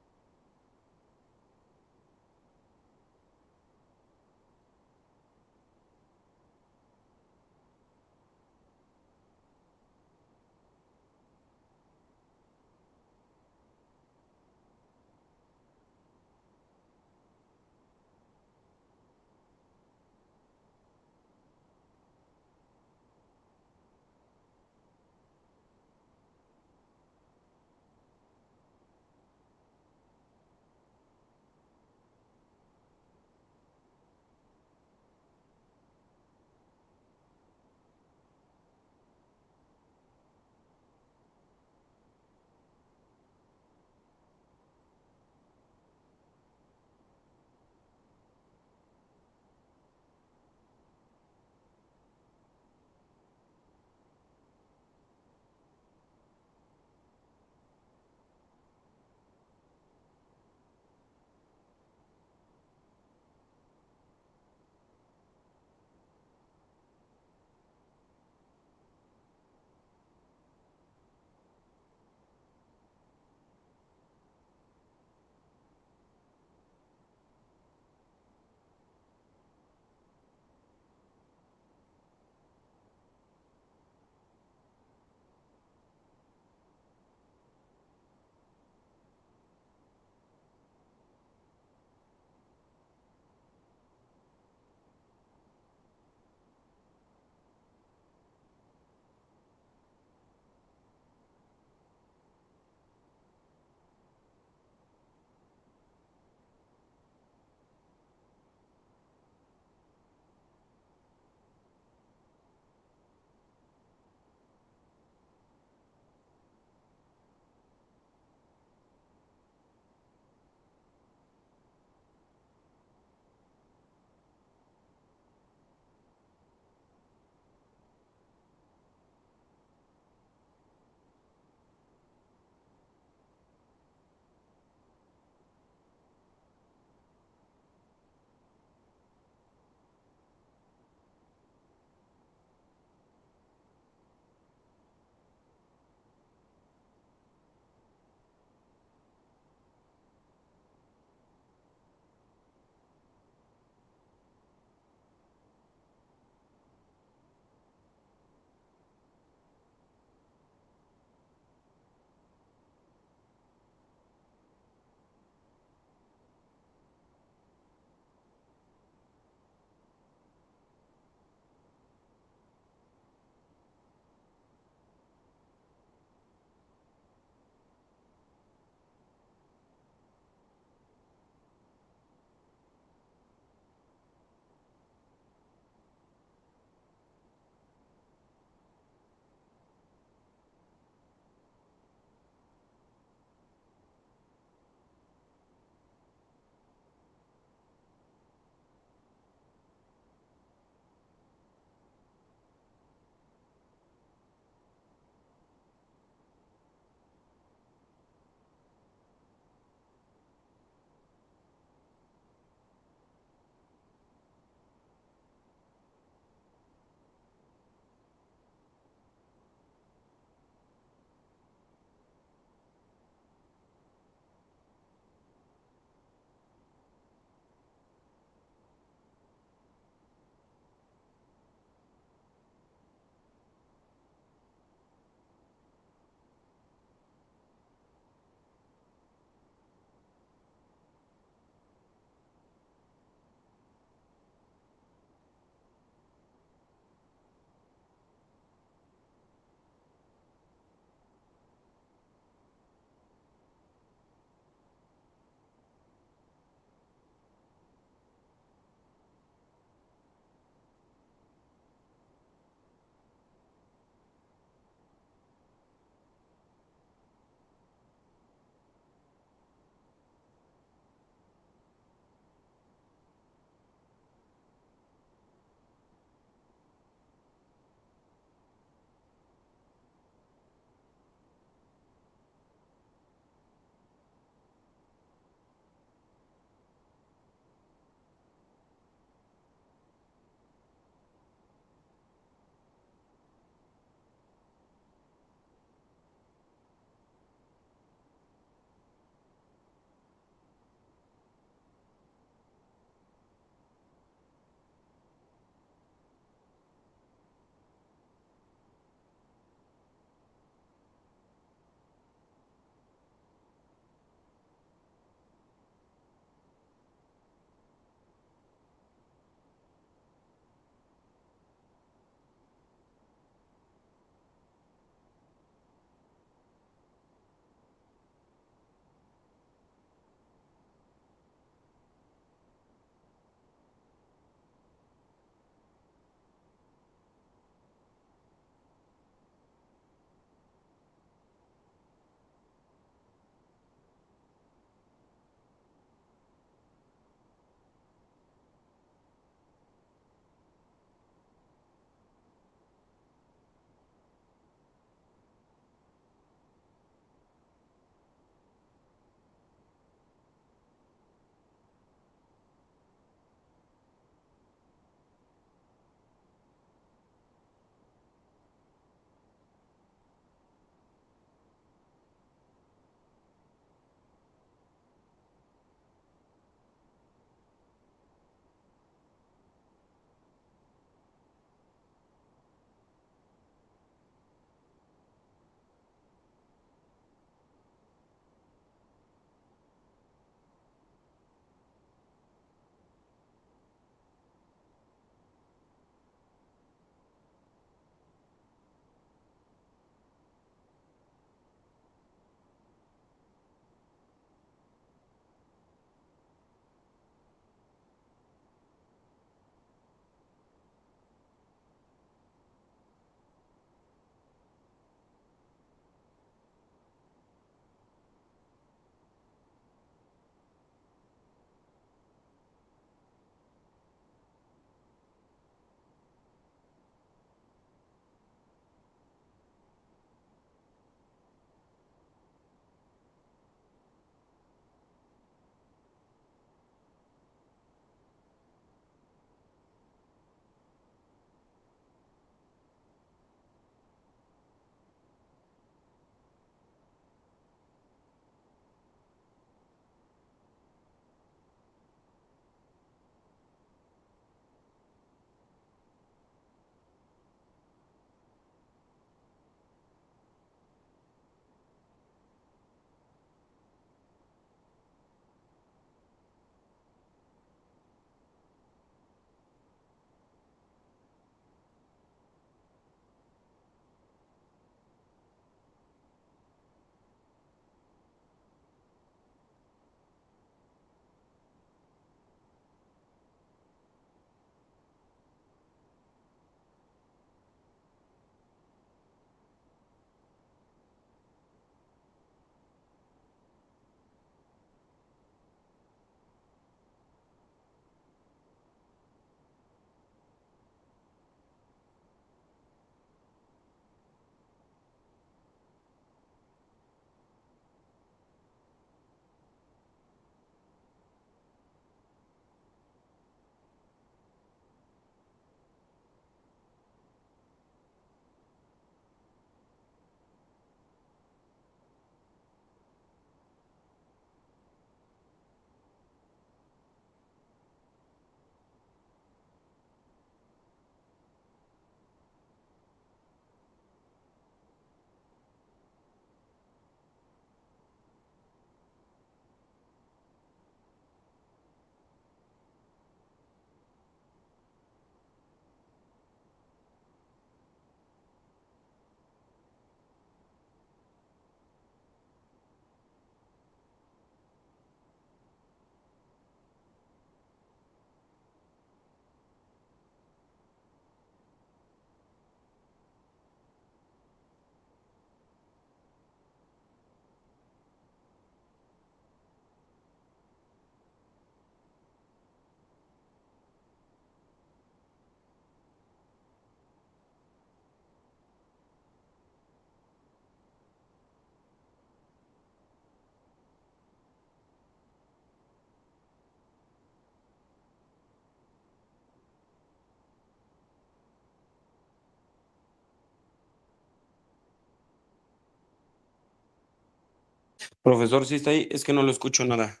[SPEAKER 4] Profesor, ¿sí está ahí? Es que no lo escucho nada.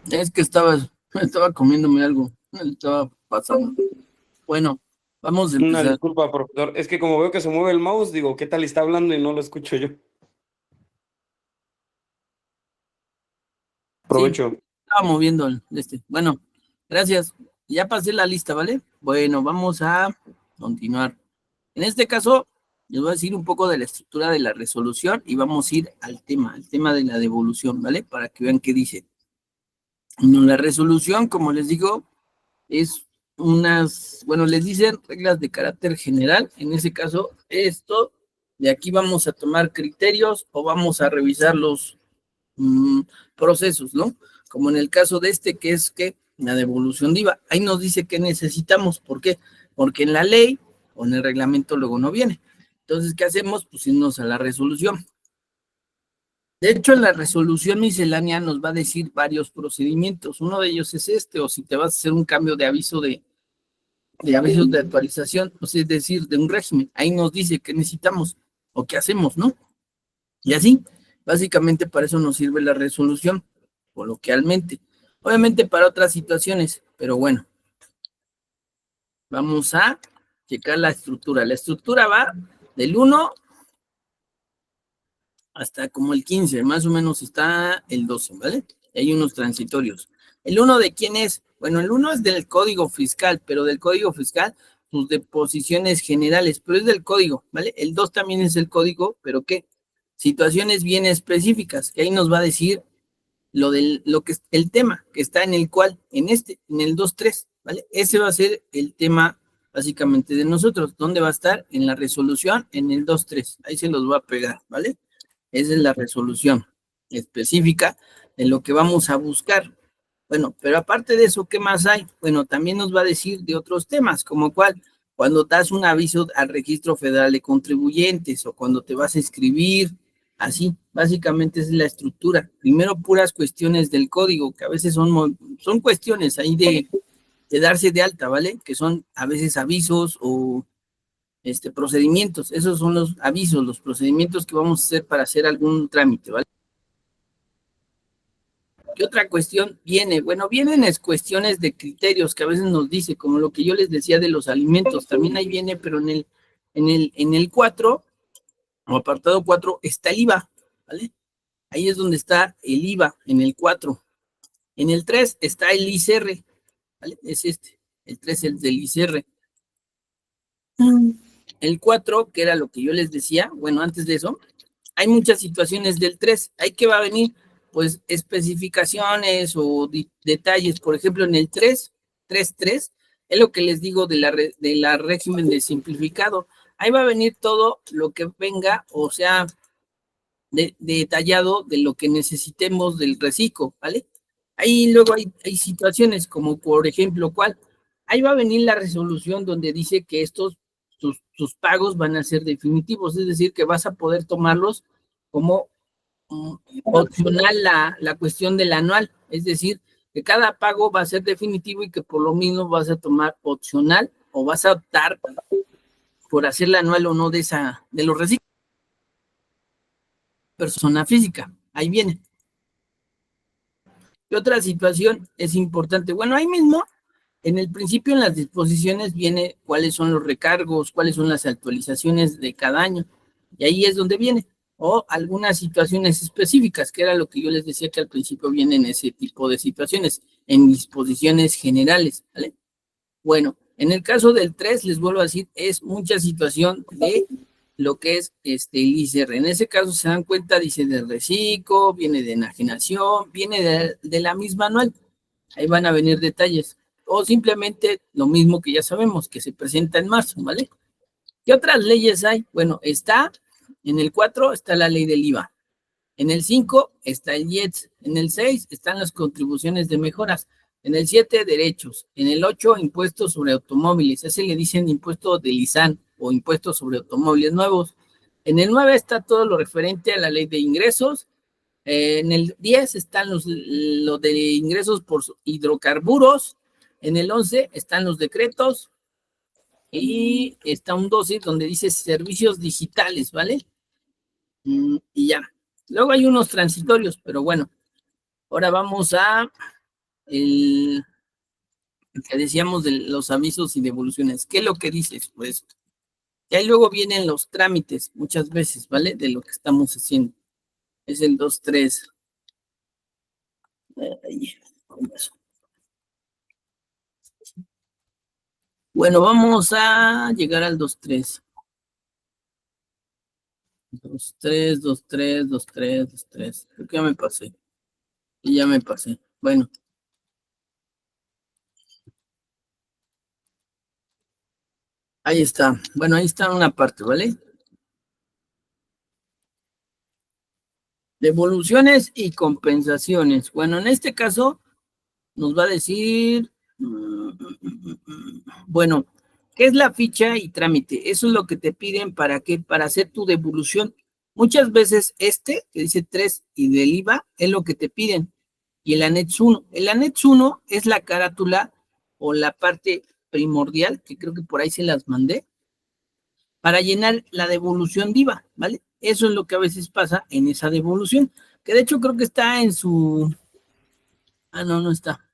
[SPEAKER 1] Es que estaba comiéndome algo, estaba pasando. Bueno, vamos a
[SPEAKER 4] Una
[SPEAKER 1] empezar.
[SPEAKER 4] disculpa, profesor. Es que como veo que se mueve el mouse, digo, ¿qué tal está hablando y no lo escucho yo?
[SPEAKER 1] Sí,
[SPEAKER 4] Provecho.
[SPEAKER 1] estaba moviendo este. Bueno, gracias. Ya pasé la lista, ¿vale? Bueno, vamos a continuar. En este caso, les voy a decir un poco de la estructura de la resolución y vamos a ir al tema de la devolución, ¿vale? Para que vean qué dice. Bueno, la resolución, como les digo, es bueno, les dicen reglas de carácter general. En ese caso, esto, de aquí vamos a tomar criterios o vamos a revisar los procesos, ¿no? Como en el caso de este, que es que la devolución de IVA. Ahí nos dice que necesitamos. ¿Por qué? Porque en la ley o en el reglamento luego no viene. Entonces, ¿qué hacemos? Pues irnos a la resolución. De hecho, en la resolución miscelánea nos va a decir varios procedimientos. Uno de ellos es este, o si te vas a hacer un cambio de aviso de avisos de actualización, pues es decir, de un régimen. Ahí nos dice qué necesitamos o qué hacemos, ¿no? Y así, básicamente para eso nos sirve la resolución, coloquialmente. Obviamente para otras situaciones, pero bueno, vamos a checar la estructura. La estructura va del 1 hasta como el 15, más o menos está el 12, ¿vale? Y hay unos transitorios. ¿El 1 de quién es? Bueno, el 1 es del Código Fiscal, pero del Código Fiscal, sus deposiciones generales, pero es del código, ¿vale? El 2 también es el código, pero ¿qué? Situaciones bien específicas, que ahí nos va a decir lo que es el tema que está en el cual, en el 2.3, ¿vale? Ese va a ser el tema básicamente de nosotros. ¿Dónde va a estar? En la resolución, en el 2.3. Ahí se los voy a pegar, ¿vale? Esa es la resolución específica de lo que vamos a buscar. Bueno, pero aparte de eso, ¿qué más hay? Bueno, también nos va a decir de otros temas, como cuál, cuando das un aviso al Registro Federal de Contribuyentes o cuando te vas a escribir, así, básicamente es la estructura. Primero, puras cuestiones del código, que a veces son cuestiones ahí de darse de alta, ¿vale? Que son a veces avisos o procedimientos. Esos son los avisos, los procedimientos que vamos a hacer para hacer algún trámite, ¿vale? ¿Qué otra cuestión viene? Bueno, vienen cuestiones de criterios que a veces nos dice, como lo que yo les decía de los alimentos, también ahí viene, pero en el 4, o apartado 4, está el IVA, ¿vale? Ahí es donde está el IVA, en el 4. En el 3 está el ICR, ¿vale? Es el 3 es el del ICR. El 4, que era lo que yo les decía, bueno, antes de eso, hay muchas situaciones del 3. Ahí que va a venir, pues, especificaciones o detalles. Por ejemplo, en el 3.3, es lo que les digo de la régimen de simplificado. Ahí va a venir todo lo que venga, o sea, detallado de lo que necesitemos del reciclo, ¿vale? Ahí luego hay situaciones como, por ejemplo, ¿cuál? Ahí va a venir la resolución donde dice que tus pagos van a ser definitivos, es decir, que vas a poder tomarlos como opcional la cuestión del anual, es decir, que cada pago va a ser definitivo y que por lo mismo vas a tomar opcional o vas a optar por hacer la anual o no de los reciclos. Persona física, ahí viene. ¿Qué otra situación es importante? Bueno, ahí mismo, en el principio, en las disposiciones, viene cuáles son los recargos, cuáles son las actualizaciones de cada año. Y ahí es donde viene. O algunas situaciones específicas, que era lo que yo les decía que al principio vienen ese tipo de situaciones, en disposiciones generales, ¿vale? Bueno, en el caso del 3, les vuelvo a decir, es mucha situación de lo que es el ICR. En ese caso se dan cuenta, dice de reciclo, viene de enajenación, viene de la misma anual. Ahí van a venir detalles. O simplemente lo mismo que ya sabemos, que se presenta en marzo, ¿vale? ¿Qué otras leyes hay? Bueno, en el 4 está la ley del IVA. En el 5 está el IETS. En el 6 están las contribuciones de mejoras. En el 7, derechos. En el 8, impuestos sobre automóviles. Ese le dicen impuesto del ISAN o impuestos sobre automóviles nuevos. En el 9 está todo lo referente a la ley de ingresos. En el 10 están los de ingresos por hidrocarburos. En el 11 están los decretos. Y está un 12 donde dice servicios digitales, ¿vale? Y ya. Luego hay unos transitorios, pero bueno. Ahora vamos a el que decíamos de los avisos y devoluciones. ¿Qué es lo que dices? Pues, y ahí luego vienen los trámites, muchas veces, ¿vale? De lo que estamos haciendo. Es el 2.3. Ahí, con eso. Bueno, vamos a llegar al 2.3. 2.3, 2.3, 2.3, 2.3. Creo que ya me pasé. Y ya me pasé. Bueno. Ahí está. Bueno, ahí está una parte, ¿vale? Devoluciones y compensaciones. Bueno, en este caso nos va a decir, bueno, ¿qué es la ficha y trámite? Eso es lo que te piden para qué, para hacer tu devolución. Muchas veces que dice 3 y del IVA, es lo que te piden. Y el anexo 1. El anexo 1 es la carátula o la parte primordial, que creo que por ahí se las mandé, para llenar la devolución de IVA, ¿vale? Eso es lo que a veces pasa en esa devolución, que de hecho creo que está en su... Ah, no, no está.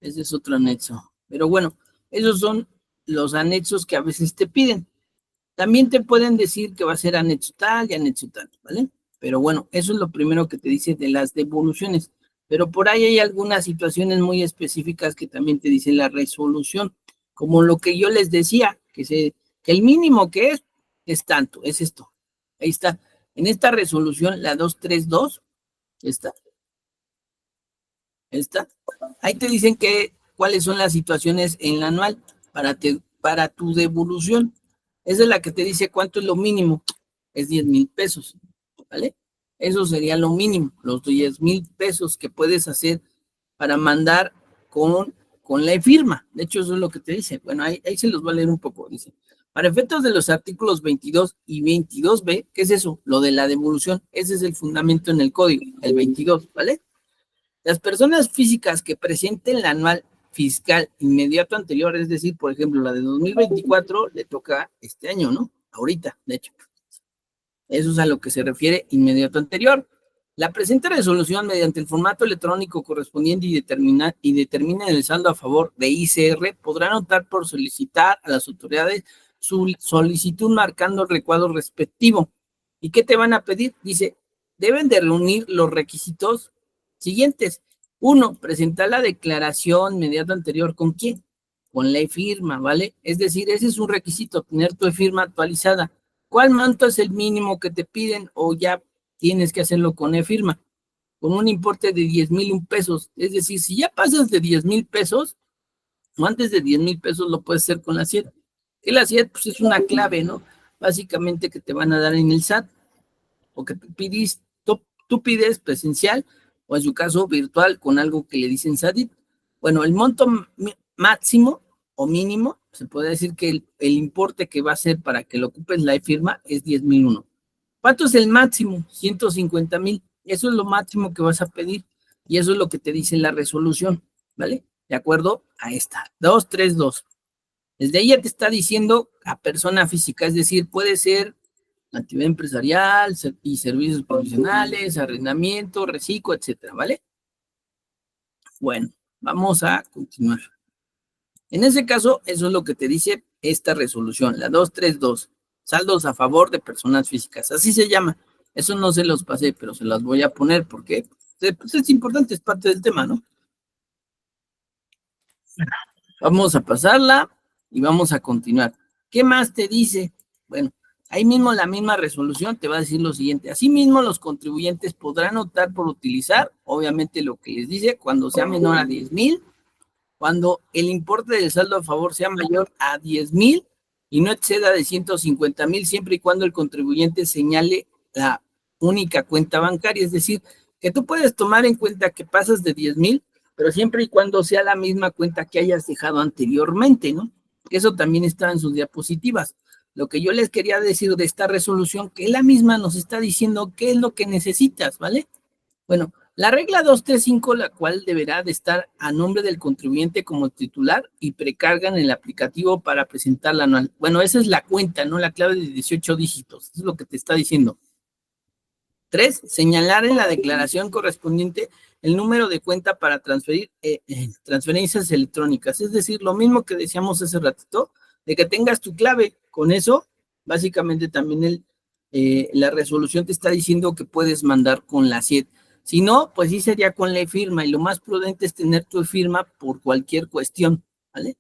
[SPEAKER 1] Ese es otro anexo. Pero bueno, esos son los anexos que a veces te piden. También te pueden decir que va a ser anexo tal y anexo tal, ¿vale? Pero bueno, eso es lo primero que te dice de las devoluciones. Pero por ahí hay algunas situaciones muy específicas que también te dice la resolución, como lo que yo les decía, que el mínimo que es tanto, es esto. Ahí está. En esta resolución, la 232, esta. Ahí te dicen cuáles son las situaciones en la anual para tu devolución. Esa es la que te dice cuánto es lo mínimo. Es 10,000 pesos, ¿vale? Eso sería lo mínimo, los 10,000 pesos que puedes hacer para mandar con la e-firma. De hecho, eso es lo que te dice. Bueno, ahí se los voy a leer un poco. Dice, para efectos de los artículos 22 y 22b, ¿qué es eso? Lo de la devolución. Ese es el fundamento en el código, el 22, ¿vale? Las personas físicas que presenten la anual fiscal inmediato anterior, es decir, por ejemplo, la de 2024 le toca este año, ¿no? Ahorita, de hecho. Eso es a lo que se refiere inmediato anterior. La presente resolución mediante el formato electrónico correspondiente y determina el saldo a favor de ICR podrán optar por solicitar a las autoridades su solicitud marcando el recuadro respectivo. ¿Y qué te van a pedir? Dice, deben de reunir los requisitos siguientes. 1, presentar la declaración inmediato anterior. ¿Con quién? Con la e-firma, ¿vale? Es decir, ese es un requisito, tener tu e-firma actualizada. ¿Cuál monto es el mínimo que te piden o ya tienes que hacerlo con e-firma? Con un importe de 10,000 pesos. Es decir, si ya pasas de 10,000 pesos, o antes de 10,000 pesos lo puedes hacer con la SIED. Que la SIED pues, es una clave, ¿no? Básicamente que te van a dar en el SAT, o que tú pides presencial, o en su caso virtual, con algo que le dicen SADIT. Bueno, el monto máximo o mínimo, se puede decir que el importe que va a ser para que lo ocupes la e-firma es 10,001. ¿Cuánto es el máximo? 150,000. Eso es lo máximo que vas a pedir y eso es lo que te dice la resolución, ¿vale? De acuerdo a esta. 232. Desde ahí ya te está diciendo a persona física, es decir, puede ser actividad empresarial y servicios profesionales, arrendamiento, reciclo, etcétera, ¿vale? Bueno, vamos a continuar. En ese caso, eso es lo que te dice esta resolución, la 232, saldos a favor de personas físicas, así se llama. Eso no se los pasé, pero se las voy a poner porque pues, es importante, es parte del tema, ¿no? Vamos a pasarla y vamos a continuar. ¿Qué más te dice? Bueno, ahí mismo la misma resolución te va a decir lo siguiente. Asimismo, los contribuyentes podrán optar por utilizar, obviamente lo que les dice, cuando sea menor a 10,000, cuando el importe del saldo a favor sea mayor a 10,000 y no exceda de 150,000, siempre y cuando el contribuyente señale la única cuenta bancaria. Es decir, que tú puedes tomar en cuenta que pasas de 10,000, pero siempre y cuando sea la misma cuenta que hayas dejado anteriormente, ¿no? Eso también está en sus diapositivas. Lo que yo les quería decir de esta resolución, que la misma nos está diciendo qué es lo que necesitas, ¿vale? Bueno, La regla 235, la cual deberá de estar a nombre del contribuyente como titular y precarga en el aplicativo para presentar la anual. Bueno, esa es la cuenta, ¿no? La clave de 18 dígitos. Eso es lo que te está diciendo. 3, señalar en la declaración correspondiente el número de cuenta para transferir transferencias electrónicas. Es decir, lo mismo que decíamos hace ratito, de que tengas tu clave. Con eso, básicamente también la resolución te está diciendo que puedes mandar con la SIED. Si no, pues sí sería con la firma, y lo más prudente es tener tu firma por cualquier cuestión, ¿vale?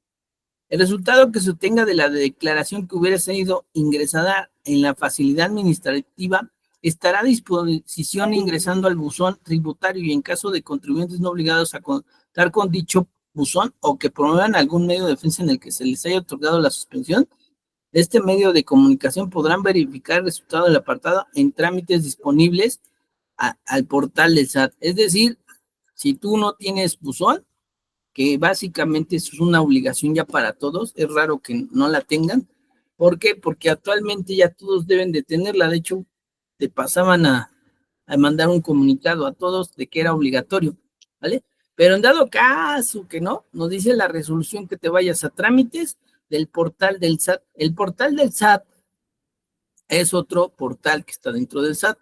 [SPEAKER 1] El resultado que se obtenga de la declaración que hubiera sido ingresada en la facilidad administrativa estará a disposición ingresando al buzón tributario, y en caso de contribuyentes no obligados a contar con dicho buzón o que promuevan algún medio de defensa en el que se les haya otorgado la suspensión de este medio de comunicación, podrán verificar el resultado del apartado en trámites disponibles al portal del SAT. Es decir, si tú no tienes buzón, que básicamente eso es una obligación ya para todos, es raro que no la tengan. ¿Por qué? Porque actualmente ya todos deben de tenerla. De hecho, te pasaban a mandar un comunicado a todos de que era obligatorio, ¿vale? Pero en dado caso que no, nos dice la resolución que te vayas a trámites del portal del SAT. El portal del SAT es otro portal que está dentro del SAT,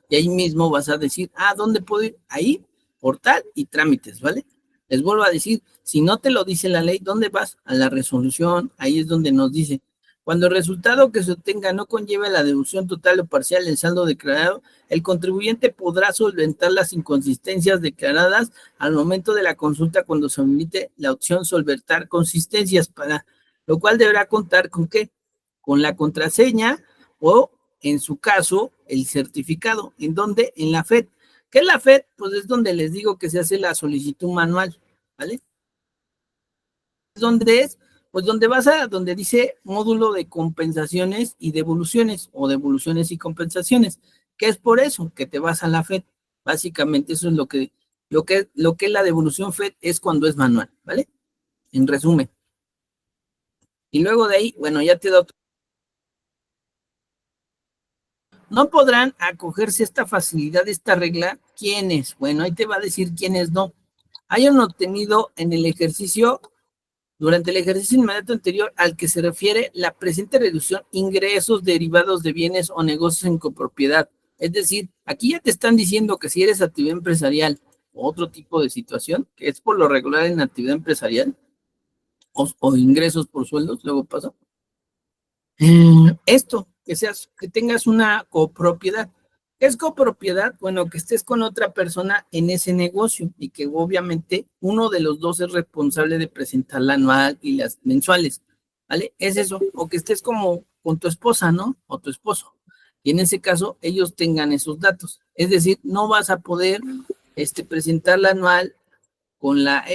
[SPEAKER 1] y ahí mismo vas a decir, ¿dónde puedo ir? Ahí, portal y trámites, ¿vale? Les vuelvo a decir, si no te lo dice la ley, ¿dónde vas? A la resolución, ahí es donde nos dice, cuando el resultado que se obtenga no conlleve la deducción total o parcial del saldo declarado, el contribuyente podrá solventar las inconsistencias declaradas al momento de la consulta cuando se habilite la opción solventar consistencias, para lo cual deberá contar con ¿qué? Con la contraseña o, en su caso, el certificado. ¿En dónde? En la FED. ¿Qué es la FED? Pues es donde les digo que se hace la solicitud manual, ¿vale? ¿Dónde es? Pues donde vas a, donde dice módulo de compensaciones y devoluciones, o devoluciones y compensaciones, que es por eso que te vas a la FED. Básicamente eso es lo que es la devolución FED, es cuando es manual, ¿vale? En resumen. Y luego de ahí, bueno, ya te da otro. No podrán acogerse a esta facilidad, esta regla, ¿quiénes? Bueno, ahí te va a decir quiénes no. Hayan obtenido en el ejercicio, durante el ejercicio inmediato anterior al que se refiere la presente reducción, ingresos derivados de bienes o negocios en copropiedad. Es decir, aquí ya te están diciendo que si eres actividad empresarial o otro tipo de situación, que es por lo regular en actividad empresarial, o ingresos por sueldos, luego pasa. Esto, que tengas una copropiedad. ¿Qué es copropiedad? Bueno, que estés con otra persona en ese negocio y que obviamente uno de los dos es responsable de presentar la anual y las mensuales, ¿vale? Es eso, o que estés como con tu esposa, ¿no? O tu esposo. Y en ese caso, ellos tengan esos datos. Es decir, no vas a poder presentar la anual con la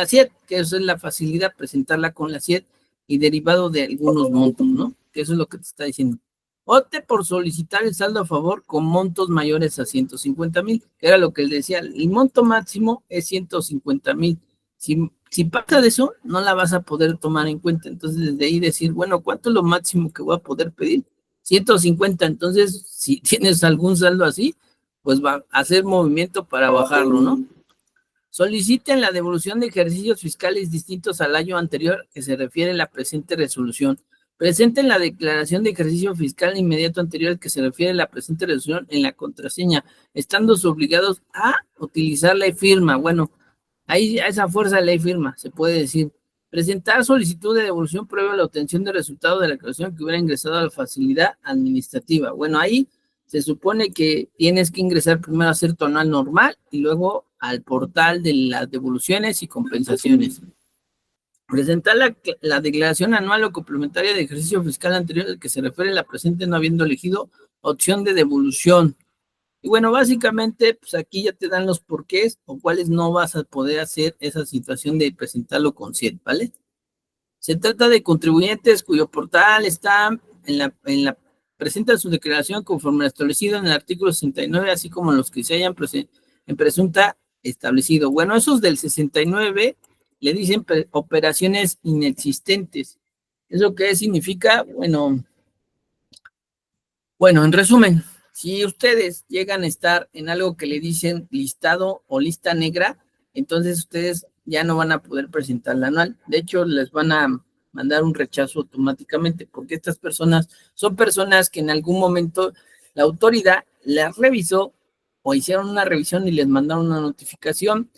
[SPEAKER 1] SIED, que eso es la facilidad, presentarla con la SIED y derivado de algunos montos, ¿no? Que eso es lo que te está diciendo. Opte por solicitar el saldo a favor con montos mayores a 150,000, que era lo que él decía, el monto máximo es 150,000. Si pasa de eso, no la vas a poder tomar en cuenta. Entonces, desde ahí decir, bueno, ¿cuánto es lo máximo que voy a poder pedir? 150. Entonces, si tienes algún saldo así, pues va a hacer movimiento para bajarlo, ¿no? Soliciten la devolución de ejercicios fiscales distintos al año anterior que se refiere la presente resolución. Presenten la declaración de ejercicio fiscal inmediato anterior que se refiere la presente resolución en la contraseña, estando obligados a utilizar la firma. Bueno, ahí a esa fuerza de la firma, se puede decir. Presentar solicitud de devolución previa a la obtención de resultado de la declaración que hubiera ingresado a la facilidad administrativa. Bueno, ahí se supone que tienes que ingresar primero a hacer tu anual normal y luego al portal de las devoluciones y compensaciones. Presentar la declaración anual o complementaria de ejercicio fiscal anterior al que se refiere la presente no habiendo elegido opción de devolución. Y bueno, básicamente, pues aquí ya te dan los porqués o cuáles no vas a poder hacer esa situación de presentarlo con SIED, ¿vale? Se trata de contribuyentes cuyo portal está presenta su declaración conforme establecido en el artículo 69, así como los que se hayan en presunta establecido. Bueno, esos del 69 le dicen operaciones inexistentes. ¿Eso qué significa? Bueno, en resumen, Si ustedes llegan a estar en algo que le dicen listado o lista negra, entonces ustedes ya no van a poder presentar la anual. De hecho, les van a mandar un rechazo automáticamente, porque estas personas son personas que en algún momento la autoridad las revisó o hicieron una revisión y les mandaron una notificación.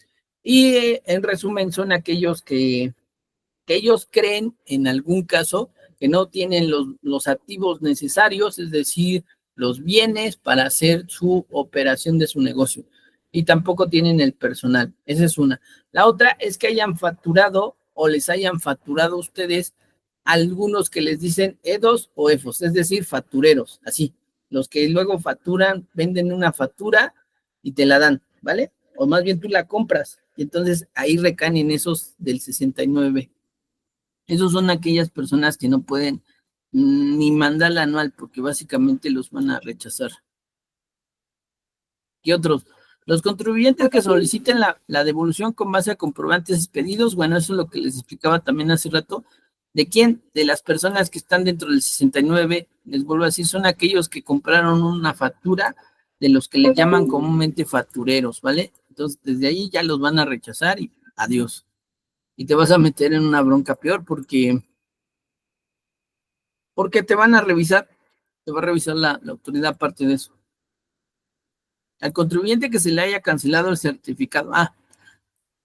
[SPEAKER 1] Y en resumen, son aquellos que ellos creen en algún caso que no tienen los activos necesarios, es decir, los bienes para hacer su operación de su negocio. Y tampoco tienen el personal. Esa es una. La otra es que hayan facturado o les hayan facturado ustedes algunos que les dicen E2 o EFOS, es decir, factureros, así. Los que luego facturan, venden una factura y te la dan, ¿vale? O más bien tú la compras. Y entonces ahí recaen en esos del 69. Esos son aquellas personas que no pueden ni mandar la anual porque básicamente los van a rechazar. ¿Qué otros? Los contribuyentes que soliciten la devolución con base a comprobantes expedidos, bueno, eso es lo que les explicaba también hace rato. ¿De quién? De las personas que están dentro del 69, les vuelvo a decir, son aquellos que compraron una factura de los que les llaman comúnmente factureros, ¿vale? Entonces, desde ahí ya los van a rechazar y adiós. Y te vas a meter en una bronca peor porque te van a revisar, te va a revisar la autoridad aparte de eso. Al contribuyente que se le haya cancelado el certificado,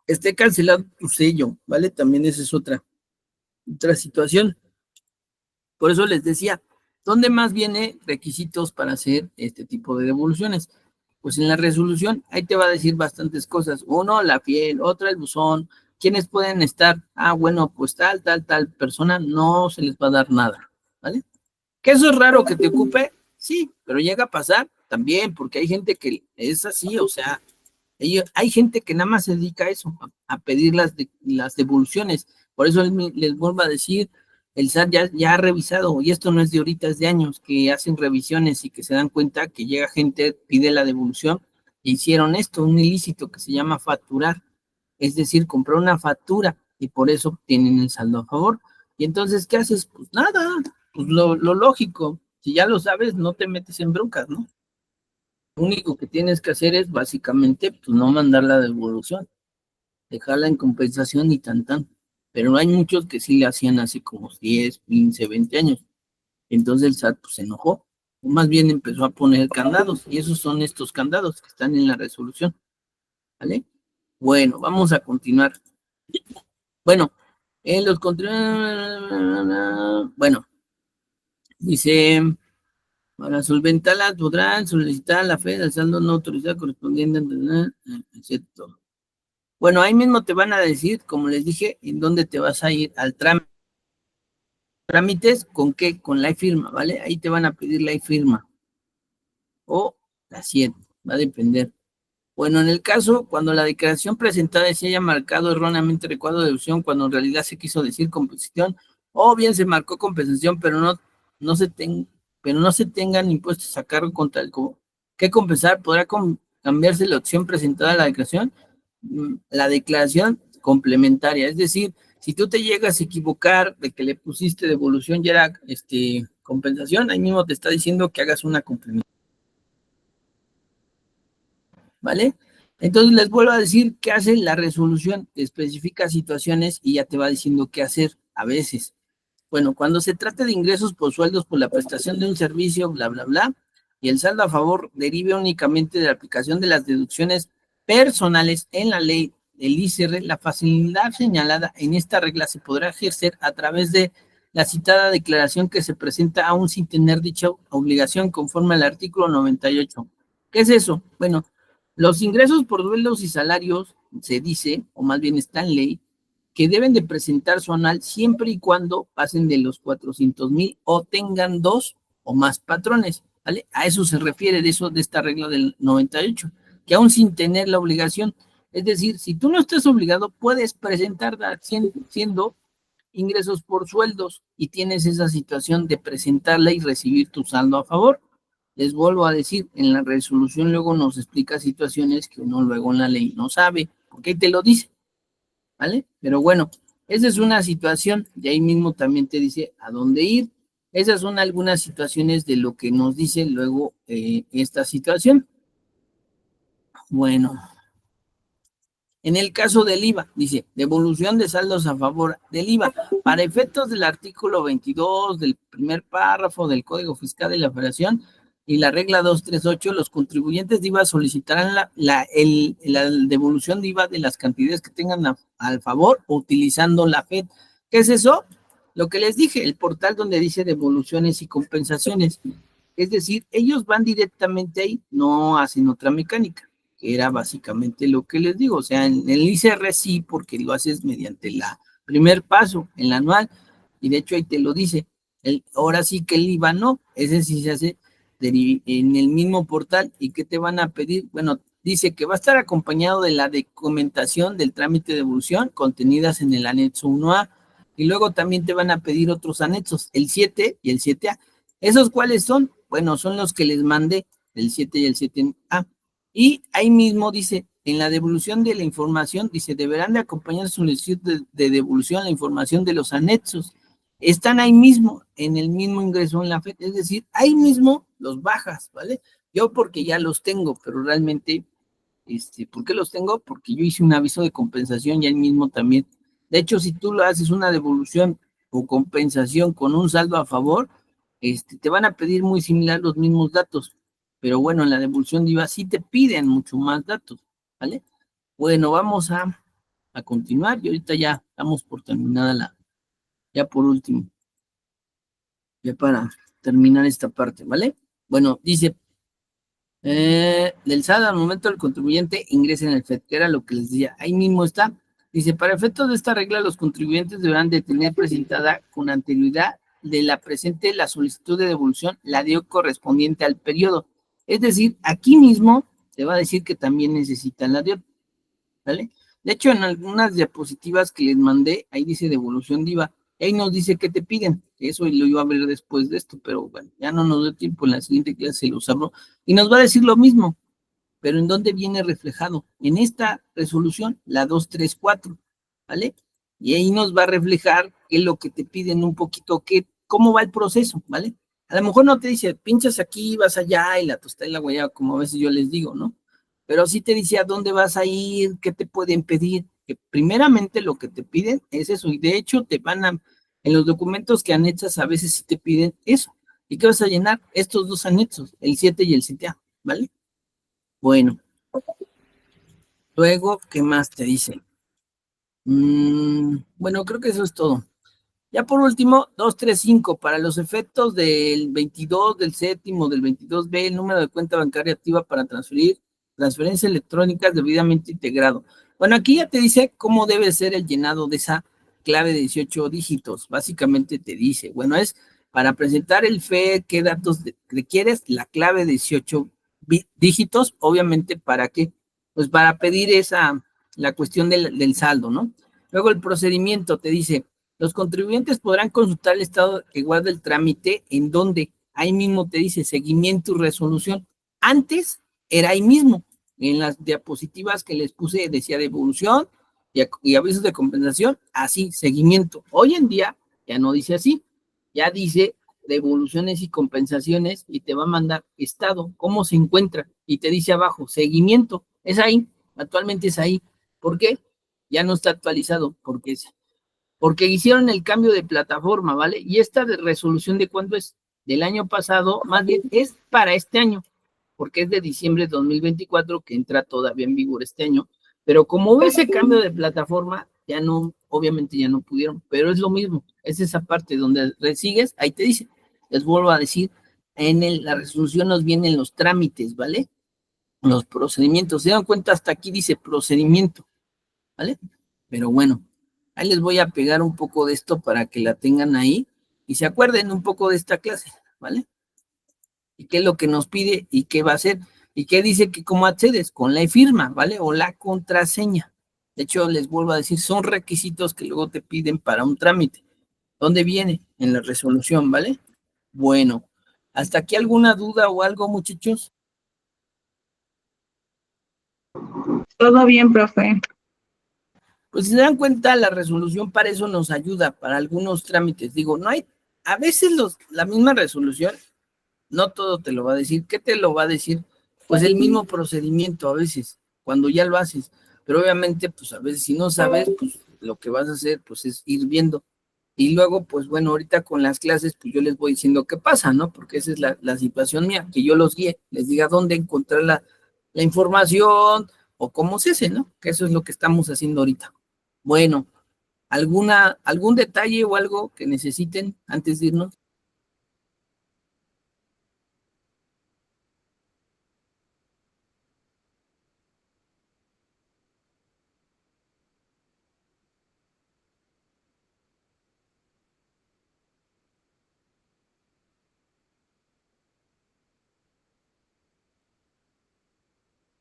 [SPEAKER 1] esté cancelado tu sello, ¿vale? También esa es otra situación. Por eso les decía, ¿dónde más viene requisitos para hacer este tipo de devoluciones? Pues en la resolución, ahí te va a decir bastantes cosas. Uno, la fiel, otra, el buzón. ¿Quiénes pueden estar? Bueno, pues tal persona no se les va a dar nada, ¿vale? ¿Que eso es raro que te ocupe? Sí, pero llega a pasar también, porque hay gente que es así, o sea, hay gente que nada más se dedica a eso, a pedir las devoluciones. Por eso les vuelvo a decir, el SAT ya ha revisado, y esto no es de ahorita, es de años, que hacen revisiones y que se dan cuenta que llega gente, pide la devolución, e hicieron esto, un ilícito que se llama facturar, es decir, comprar una factura, y por eso tienen el saldo a favor. Y entonces, ¿qué haces? Pues nada, pues lo lógico, si ya lo sabes, no te metes en broncas, ¿no? Lo único que tienes que hacer es básicamente, pues no mandar la devolución, dejarla en compensación y tan. Pero hay muchos que sí le hacían hace como 10, 15, 20 años. Entonces el SAT pues, se enojó, o más bien empezó a poner candados, y esos son estos candados que están en la resolución, ¿vale? Bueno, vamos a continuar. Bueno, en los bueno, dice, para solventarlas podrán solicitar a la FED el saldo no autorizado correspondiente, excepto. Bueno, ahí mismo te van a decir, como les dije, en dónde te vas a ir al trámite. ¿Trámites con qué? Con la firma, ¿vale? Ahí te van a pedir la firma. O la 100, va a depender. Bueno, en el caso, cuando la declaración presentada se haya marcado erróneamente recuadro de deducción, cuando en realidad se quiso decir compensación, o bien se marcó compensación, pero no se tengan impuestos a cargo contra el que compensar, podrá cambiarse la opción presentada a la declaración complementaria, es decir, si tú te llegas a equivocar de que le pusiste devolución y era compensación, ahí mismo te está diciendo que hagas una complementaria. ¿Vale? Entonces les vuelvo a decir qué hace la resolución, te especifica situaciones y ya te va diciendo qué hacer a veces. Bueno, cuando se trata de ingresos por sueldos por la prestación de un servicio, bla, bla, bla, y el saldo a favor derive únicamente de la aplicación de las deducciones personales en la ley del ICR, la facilidad señalada en esta regla se podrá ejercer a través de la citada declaración que se presenta aún sin tener dicha obligación conforme al artículo 98. ¿Qué es eso? Bueno, los ingresos por sueldos y salarios, se dice, o más bien está en ley, que deben de presentar su anual siempre y cuando pasen de los 400,000 o tengan 2 o más patrones, ¿vale? A eso se refiere de esta regla del 98, que aún sin tener la obligación, es decir, si tú no estás obligado, puedes presentar siendo ingresos por sueldos y tienes esa situación de presentarla y recibir tu saldo a favor. Les vuelvo a decir, en la resolución luego nos explica situaciones que uno luego en la ley no sabe, porque ahí te lo dice, ¿vale? Pero bueno, esa es una situación y ahí mismo también te dice a dónde ir Esas son algunas situaciones de lo que nos dice luego esta situación. Bueno, en el caso del IVA, dice, devolución de saldos a favor del IVA. Para efectos del artículo 22 del primer párrafo del Código Fiscal de la Federación y la regla 238, los contribuyentes de IVA solicitarán la devolución de IVA de las cantidades que tengan al favor utilizando la FED. ¿Qué es eso? Lo que les dije, el portal donde dice devoluciones y compensaciones. Es decir, ellos van directamente ahí, no hacen otra mecánica, que era básicamente lo que les digo. O sea, en el ICR sí, porque lo haces mediante la primer paso, en la anual, y de hecho ahí te lo dice. Ahora sí que el IVA no, ese sí se hace en el mismo portal. ¿Y qué te van a pedir? Bueno, dice que va a estar acompañado de la documentación del trámite de devolución contenidas en el anexo 1A, y luego también te van a pedir otros anexos, el 7 y el 7A. ¿Esos cuáles son? Bueno, son los que les mandé, el 7 y el 7A. Y ahí mismo dice, en la devolución de la información, dice, deberán de acompañar su solicitud de devolución la información de los anexos. Están ahí mismo, en el mismo ingreso en la FED, es decir, ahí mismo los bajas, ¿vale? Yo porque ya los tengo, pero realmente, ¿por qué los tengo? Porque yo hice un aviso de compensación y ahí mismo también. De hecho, si tú lo haces una devolución o compensación con un saldo a favor, te van a pedir muy similar los mismos datos, pero bueno, en la devolución de IVA sí te piden mucho más datos, ¿vale? Bueno, vamos a continuar y ahorita ya estamos por terminada ya por último, ya para terminar esta parte, ¿vale? Bueno, dice, del SAT al momento del contribuyente ingresa en el FED, que era lo que les decía, ahí mismo está. Dice, para efectos de esta regla, los contribuyentes deberán de tener presentada con anterioridad de la presente la solicitud de devolución, la dio correspondiente al periodo. Es decir, aquí mismo te va a decir que también necesitan la DIOT, ¿vale? De hecho, en algunas diapositivas que les mandé, ahí dice devolución de IVA, y ahí nos dice que te piden. Eso lo iba a ver después de esto, pero bueno, ya no nos dio tiempo, en la siguiente clase los hablo, y nos va a decir lo mismo, pero ¿en dónde viene reflejado? En esta resolución, la 234, ¿vale? Y ahí nos va a reflejar qué es lo que te piden un poquito, cómo va el proceso, ¿vale? A lo mejor no te dice, pinchas aquí, vas allá, y la tostada y la guayaba, como a veces yo les digo, ¿no? Pero sí te dice a dónde vas a ir, qué te pueden pedir, que primeramente lo que te piden es eso, y de hecho te van a, en los documentos que anexas a veces sí te piden eso. ¿Y qué vas a llenar? Estos dos anexos, el 7 y el 7A, ¿vale? Bueno, luego, ¿qué más te dice? Bueno, creo que eso es todo. Ya por último, 235, para los efectos del 22, del séptimo, del 22B, el número de cuenta bancaria activa para transferencias electrónicas debidamente integrado. Bueno, aquí ya te dice cómo debe ser el llenado de esa clave de 18 dígitos. Básicamente te dice, bueno, es para presentar el FED, qué datos requieres, la clave de 18 dígitos, obviamente, ¿para qué? Pues para pedir la cuestión del saldo, ¿no? Luego el procedimiento te dice, los contribuyentes podrán consultar el estado que guarda el trámite, en donde ahí mismo te dice seguimiento y resolución. Antes era ahí mismo, en las diapositivas que les puse decía devolución y avisos de compensación, así, seguimiento. Hoy en día ya no dice así, ya dice devoluciones y compensaciones y te va a mandar estado, cómo se encuentra, y te dice abajo, seguimiento, es ahí, actualmente es ahí. ¿Por qué? Ya no está actualizado, porque hicieron el cambio de plataforma, ¿vale? Y esta de resolución de cuándo es, del año pasado, más bien es para este año, porque es de diciembre de 2024 que entra todavía en vigor este año, pero como hubo ese cambio de plataforma, ya no, obviamente ya no pudieron, pero es lo mismo, es esa parte donde sigues, ahí te dice, les vuelvo a decir, la resolución nos vienen los trámites, ¿vale? Los procedimientos, se dan cuenta, hasta aquí dice procedimiento, ¿vale? Pero bueno, ahí les voy a pegar un poco de esto para que la tengan ahí y se acuerden un poco de esta clase, ¿vale? Y qué es lo que nos pide y qué va a hacer y qué dice que cómo accedes con la firma, ¿vale? O la contraseña. De hecho, les vuelvo a decir, son requisitos que luego te piden para un trámite. ¿Dónde viene? En la resolución, ¿vale? Bueno, ¿hasta aquí alguna duda o algo, muchachos?
[SPEAKER 2] Todo bien, profe.
[SPEAKER 1] Pues si se dan cuenta, la resolución para eso nos ayuda, para algunos trámites. Digo, no hay a veces la misma resolución, no todo te lo va a decir. ¿Qué te lo va a decir? Pues el mismo procedimiento a veces, cuando ya lo haces. Pero obviamente, pues a veces si no sabes, pues lo que vas a hacer, pues es ir viendo. Y luego, pues bueno, ahorita con las clases, pues yo les voy diciendo qué pasa, ¿no? Porque esa es la situación mía, que yo los guíe, les diga dónde encontrar la información o cómo se hace, ¿no? Que eso es lo que estamos haciendo ahorita. Bueno, ¿algún detalle o algo que necesiten antes de irnos?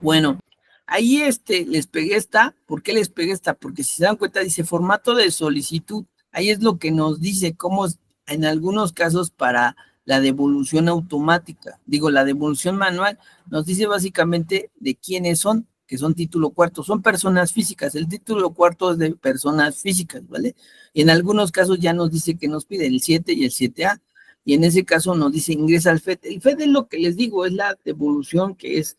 [SPEAKER 1] Bueno, ahí les pegué esta. ¿Por qué les pegué esta? Porque si se dan cuenta, dice formato de solicitud. Ahí es lo que nos dice cómo en algunos casos para la devolución automática, digo, la devolución manual, nos dice básicamente de quiénes son, que son título cuarto, son personas físicas. El título cuarto es de personas físicas, ¿vale? Y en algunos casos ya nos dice que nos pide el 7 y el 7A. Y en ese caso nos dice ingresa al FED. El FED es lo que les digo, es la devolución que es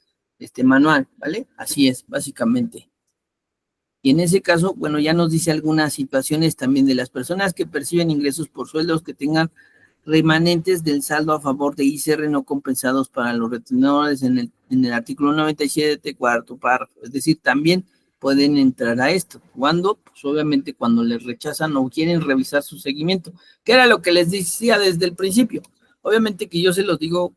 [SPEAKER 1] manual, ¿vale? Así es, básicamente. Y en ese caso, bueno, ya nos dice algunas situaciones también de las personas que perciben ingresos por sueldos que tengan remanentes del saldo a favor de ICR no compensados para los retenedores en el artículo 97, cuarto párrafo. Es decir, también pueden entrar a esto. ¿Cuándo? Pues obviamente cuando les rechazan o quieren revisar su seguimiento, que era lo que les decía desde el principio. Obviamente que yo se los digo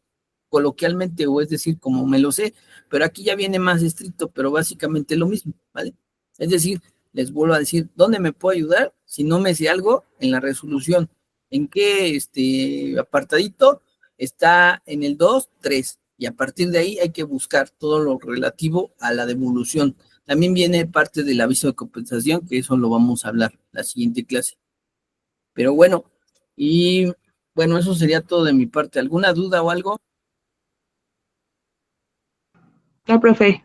[SPEAKER 1] coloquialmente, o es decir, como me lo sé, pero aquí ya viene más estricto, pero básicamente lo mismo, ¿vale? Es decir, les vuelvo a decir, ¿dónde me puedo ayudar? Si no me sé algo, en la resolución. ¿En qué apartadito? Está en el 2, 3, y a partir de ahí hay que buscar todo lo relativo a la devolución. También viene parte del aviso de compensación, que eso lo vamos a hablar la siguiente clase. Pero bueno, y bueno, eso sería todo de mi parte. ¿Alguna duda o algo?
[SPEAKER 2] No, profe.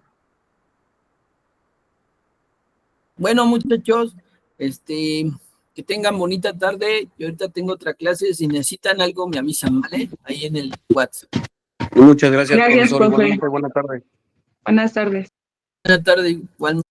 [SPEAKER 1] Bueno, muchachos, que tengan bonita tarde. Yo ahorita tengo otra clase. Si necesitan algo, me avisan, ¿vale? Ahí en el WhatsApp.
[SPEAKER 4] Muchas gracias,
[SPEAKER 2] Gracias,
[SPEAKER 4] profesor.
[SPEAKER 2] profe.
[SPEAKER 4] Igualmente, buena tarde.
[SPEAKER 2] Buenas tardes.
[SPEAKER 1] Buena tarde, igual.